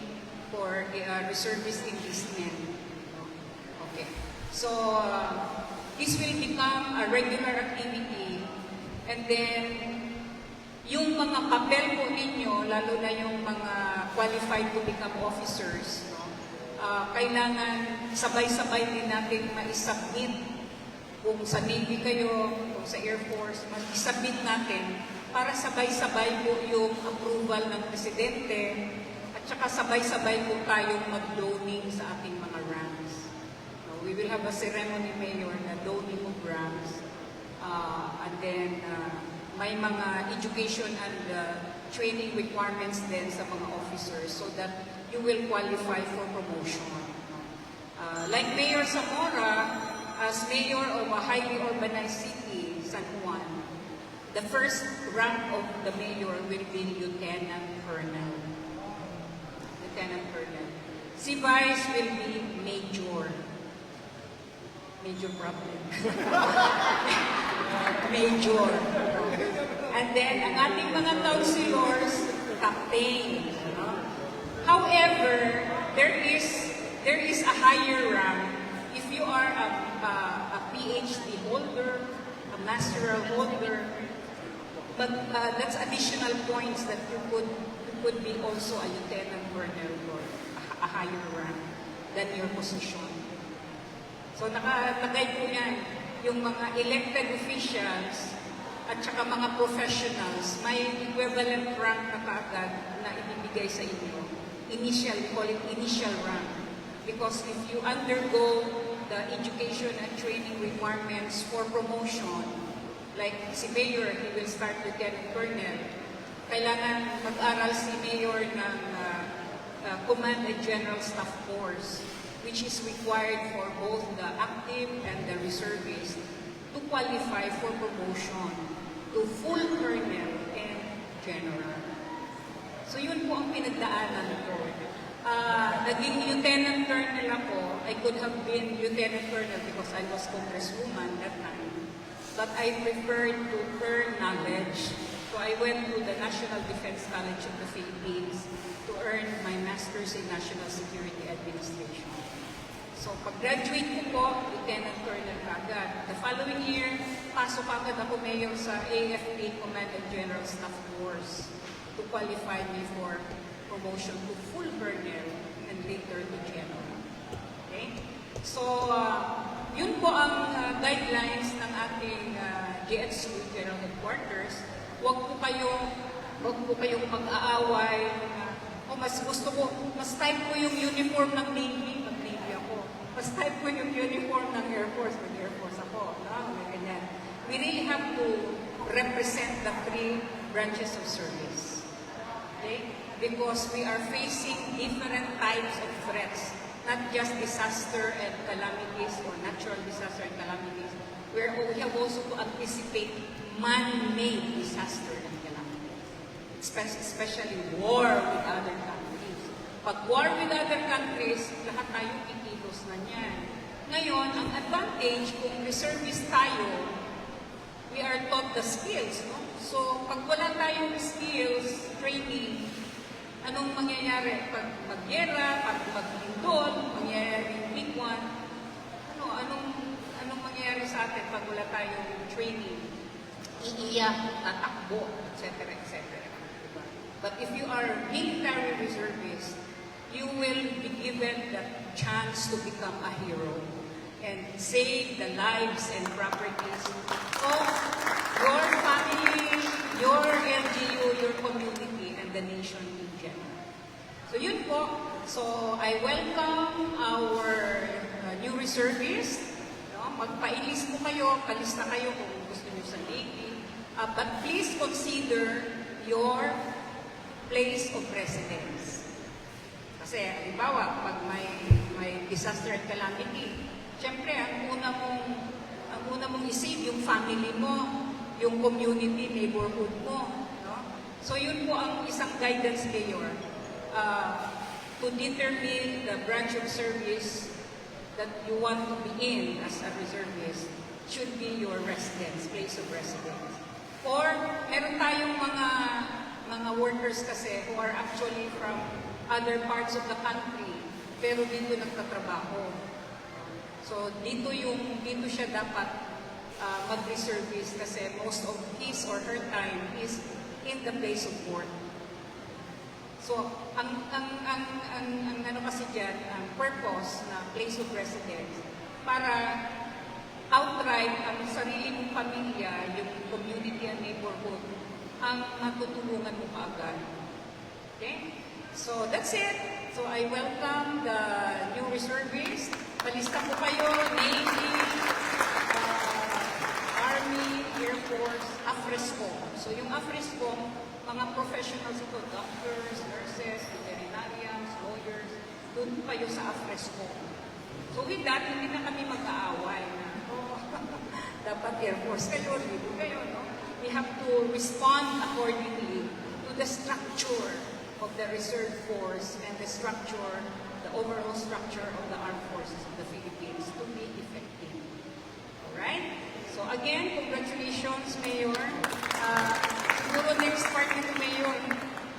for reservist enlistment. Okay. So, this will become a regular activity, and then yung mga papel po ninyo, lalo na yung mga qualified to become officers, kailangan sabay-sabay din natin ma-submit. Kung sa Navy kayo, kung sa Air Force, mag-submit natin para sabay-sabay po yung approval ng Presidente at saka sabay-sabay po tayong mag-doning sa ating mga ranks. We will have a ceremony, Mayor, na doning of ranks, and then may mga education and training requirements din sa mga officers so that you will qualify for promotion. Like Mayor Zamora, as mayor of a highly urbanized city, San Juan, the first rank of the mayor will be Lieutenant Colonel. Lieutenant Colonel. Si Vice will be Major. Major problem. Major. And then, ang ating mga councilors, Captain. However, there is a higher rank if you are a PhD holder, a masteral holder, but that's additional points that you could be also a lieutenant colonel or a higher rank than your position. So nakalagay po yan, yung mga elected officials at saka mga professionals, may equivalent rank na kaagad na ibibigay sa inyo. Initial, we call it initial rank. Because if you undergo the education and training requirements for promotion, like si Mayor, he will start Lieutenant Colonel, kailangan mag-aral si Mayor ng Command and General Staff Course, which is required for both the active and the reservists to qualify for promotion to full Colonel and General. So yun po ang pinagdaanan ko. Naging Lieutenant Colonel ako. I could have been Lieutenant Colonel because I was Congresswoman that time. But I preferred to earn knowledge. So I went to the National Defense College of the Philippines to earn my Master's in National Security Administration. So pag-graduate ko po, Lieutenant Colonel kagad. The following year, pasok agad ako mayor sa AFP Command and General Staff Course to qualify me for promotion to full colonel and later to general. Okay? So, yun po ang guidelines ng ating GSU General Headquarters. Huwag po kayong mag-aaway. Mas gusto ko, mas type ko yung uniform ng Navy, mag-Navy ako. Mas type ko yung uniform ng Air Force, mag-Air Force ako. Ganyan. We really have to represent the three branches of service. Okay? Because we are facing different types of threats, not just disaster and calamities or natural disaster and calamities. We have also to anticipate man-made disaster and calamities, especially war with other countries. Pag war with other countries, lahat tayo kikilos na niyan. Ngayon, ang advantage kung reservist tayo, we are taught the skills, no? So, pag wala tayong skills, training, anong mangyayari? Pag mag-gera, pag maglindol, mangyayari yung big one, anong mangyayari sa atin pag wala tayong training? Iiyak, tatakbo, etc., etc. Diba? But if you are military reservist, you will be given the chance to become a hero and save the lives and properties of your family, your LGU, your community, and the nation in general. So yun po. So I welcome our new reservist, no? Magpa-enlist po kayo, palista kayo kung gusto niyo sa Navy. But please consider your place of residence. Kasi, halimbawa, pag may disaster and calamity, syempre, ang una mong isave yung family mo, yung community, neighborhood mo. No? So, yun po ang isang guidance mayor to determine the branch of service that you want to be in as a reservist should be your residence, place of residence. Or, meron tayong mga workers kasi who are actually from other parts of the country, pero dito nagtatrabaho. So, dito siya dapat mag-reservist kasi most of his or her time is in the place of work. So, ang ano kasi dyan, ang purpose na place of residence, para outright ang sarili mong pamilya, yung community and neighborhood, ang matutulungan mo kaagad. Okay? So, that's it. So, I welcome the new reservists. Palista po kayo, Navy, Army, Air Force, AFRESCO. So, yung AFRESCO, mga professionals ito, doctors, nurses, veterinarians, lawyers, doon po kayo sa AFRESCO. So, with that, hindi na kami mag-aaway na, dapat Air Force kayo, Navy kayo, no? We have to respond accordingly to the structure of the reserve force and the structure, the overall structure of the armed forces of the Philippines to be effective. Alright? So again, congratulations, Mayor. Siguro next part nito, Mayor,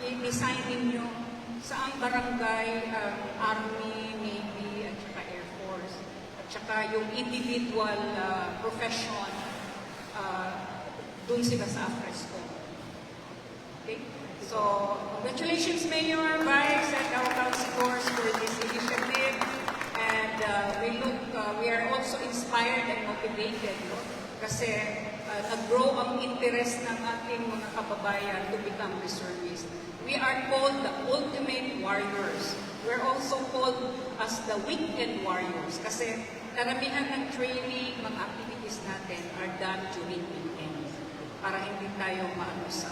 i-design ninyo saang barangay, Army, Navy, at saka Air Force, at saka yung individual profession, dun sila sa AFRESCO. Okay? So, congratulations, Mayor, Vice, and our councilors for this initiative. And we are also inspired and motivated, no? Kasi nag-grow ang interest ng ating mga kababayan to become reservists. We are called the ultimate warriors. We're also called as the weekend warriors. Kasi karamihan ng training, mga activities natin are done during weekends. Para hindi tayo maano sa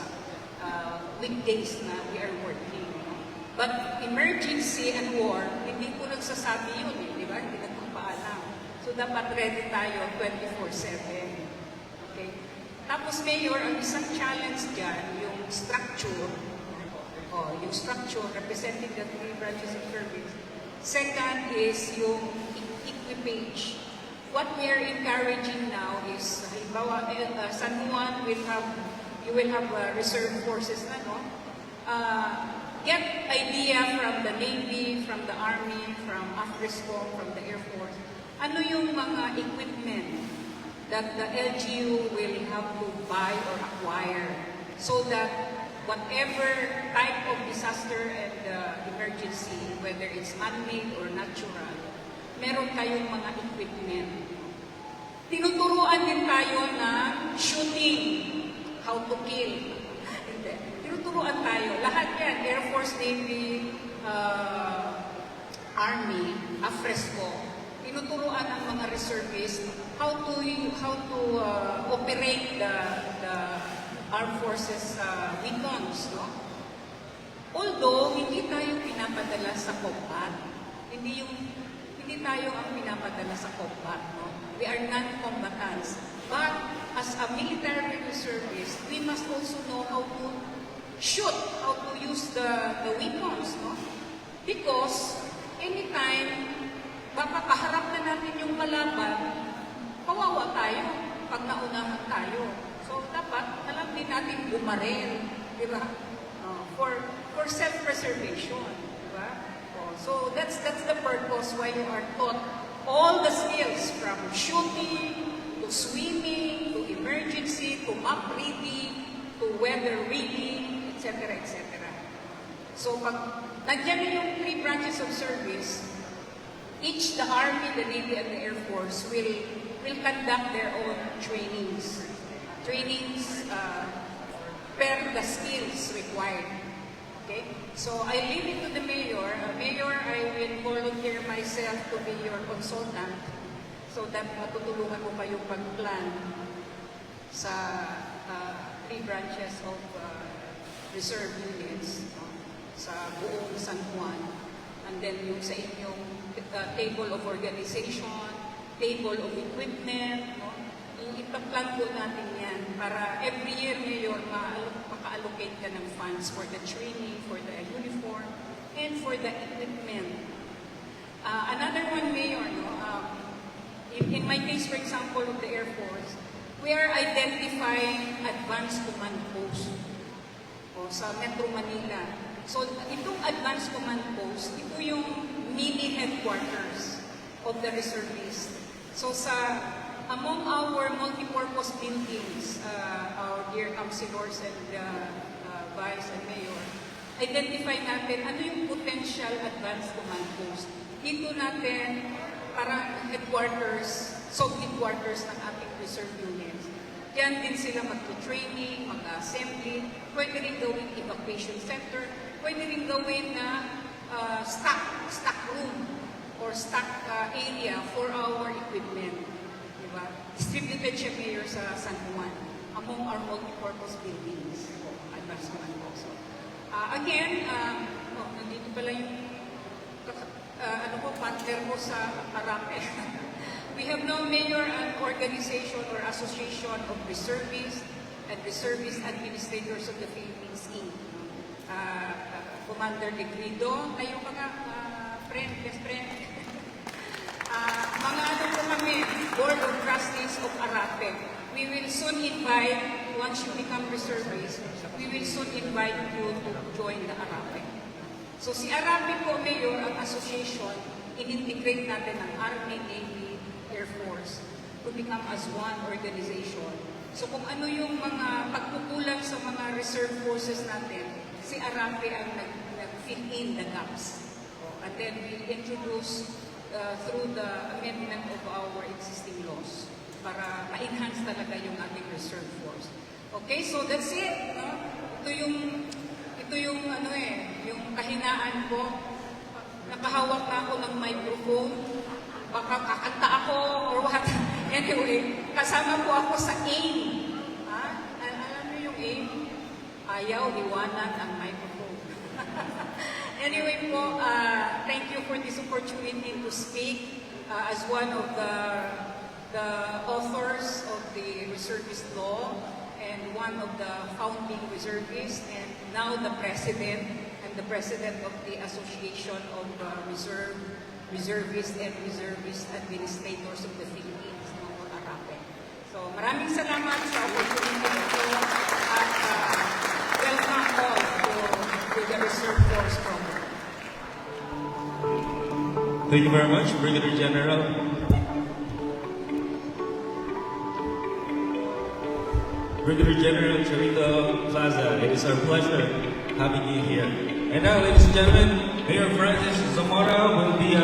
weekdays na we are working. No? But emergency and war, hindi ko nagsasabi yun, di ba? Hindi nagpapaalam. So dapat ready tayo 24/7. Okay? Tapos Mayor, ang isang challenge dyan, yung structure, yung structure representing the three branches of service. Second is yung equipage. What we are encouraging now is, halimbawa, San Juan you will have reserve forces na, no? Get idea from the Navy, from the Army, from AFRESCO, from the Air Force. Ano yung mga equipment that the LGU will have to buy or acquire so that whatever type of disaster and emergency, whether it's man-made or natural, meron kayong mga equipment. Tinuturuan din tayo ng shooting, how to kill. Hindi. Tinuturuan tayo. Lahat yan, Air Force, Navy, Army, AFRESCO. Tinuturuan ang mga reservists how to operate the armed forces weapons, no? Although, hindi tayo pinapadala sa combat. Hindi tayo ang pinapadala sa combat, no? We are non-combatants. But, as a military reservist, we must also know how to shoot, how to use the weapons, no? Because, anytime, baka kaharap na natin yung kalaban, kawawa tayo pag naunahan tayo. So, dapat, alam din natin bumaril, di ba? For self-preservation, di ba? So, that's the purpose why you are taught all the skills from shooting, to swimming, to emergency, to map reading, to weather reading, etc., etc. So, pag nandiyan na yung three branches of service, each, the Army, the Navy, and the Air Force will conduct their own trainings. Per the skills required. Okay? So, I leave it to the Mayor. Mayor, I will volunteer myself to be your consultant so that matutulungan mo kayong pag-plan sa 3 branches of reserve units, no? Sa buong San Juan. And then yung sa inyong table of organization, table of equipment, no? Ipaplan po natin yan para every year, Mayor, maka-allocate ka ng funds for the training, for the uniform, and for the equipment. Another one, Mayor, no? In my case, for example, of the Air Force, we are identifying advanced command post sa Metro Manila. So, itong advanced command post, ito yung mini headquarters of the reservists. So, among our multipurpose buildings, our dear councilors and vice and mayor, identify natin ano yung potential advanced command post. Dito natin parang headquarters, sub-headquarters ng ating reserve units. Diyan din sila mag-training, mag-assembly, pwede rin gawin evacuation center, pwede rin gawin na stock room or stock area for our equipment. Diba? Distributed siya, Mayor, sa San Juan among our multipurpose buildings. Advanced command post. So, again, nandito pala yung partner ko sa Arape. We have now, Mayor, an organization or association of reservists and reservist administrators of the Philippines, Inc. Commander Negrido, kayo mga best friend. Mga ano po kami, Board of Trustees of Arape. We will soon invite, once you become reservist, we will soon invite you to join the Arape. So si Arape po, Mayor, ang association, in-integrate natin ang Army, Navy, Air Force to become as one organization. So kung ano yung mga pagkukulang sa mga reserve forces natin, si Arape ang nag-fill in the gaps. And then we introduce through the amendment of our existing laws para ma-enhance talaga yung ating reserve force. Okay, so that's it. No? Ito yung yung kahinaan ko. Nakahawak na ako ng microphone. Baka kakanta ako or what. Anyway, kasama po ako sa AIM. Alam niyo yung AIM? Ayaw, iwanan ang microphone. Anyway po, thank you for this opportunity to speak as one of the authors of the reservist law and one of the founding reservists and now the president and the president of the Association of Reservists and Reservist Administrators of the Philippines, or ARAPE. So maraming salamat sa opportunity ito at welcome all to the Reserve Force program. Thank you very much, Brigadier General. Brigadier General Charito Plaza, it is our pleasure having you here. And now, ladies and gentlemen, Mayor Francis Zamora will be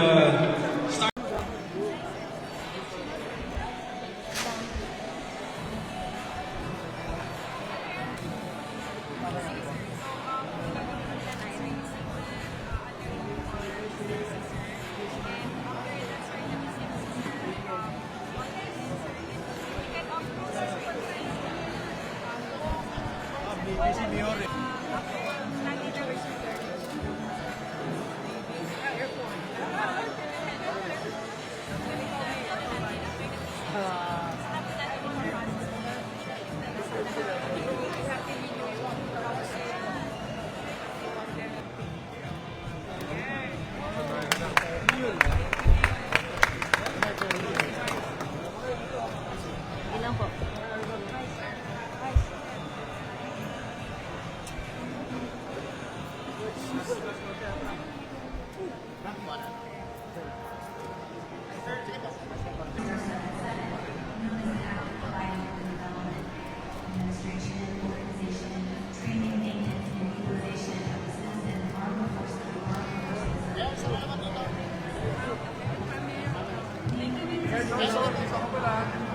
Yes,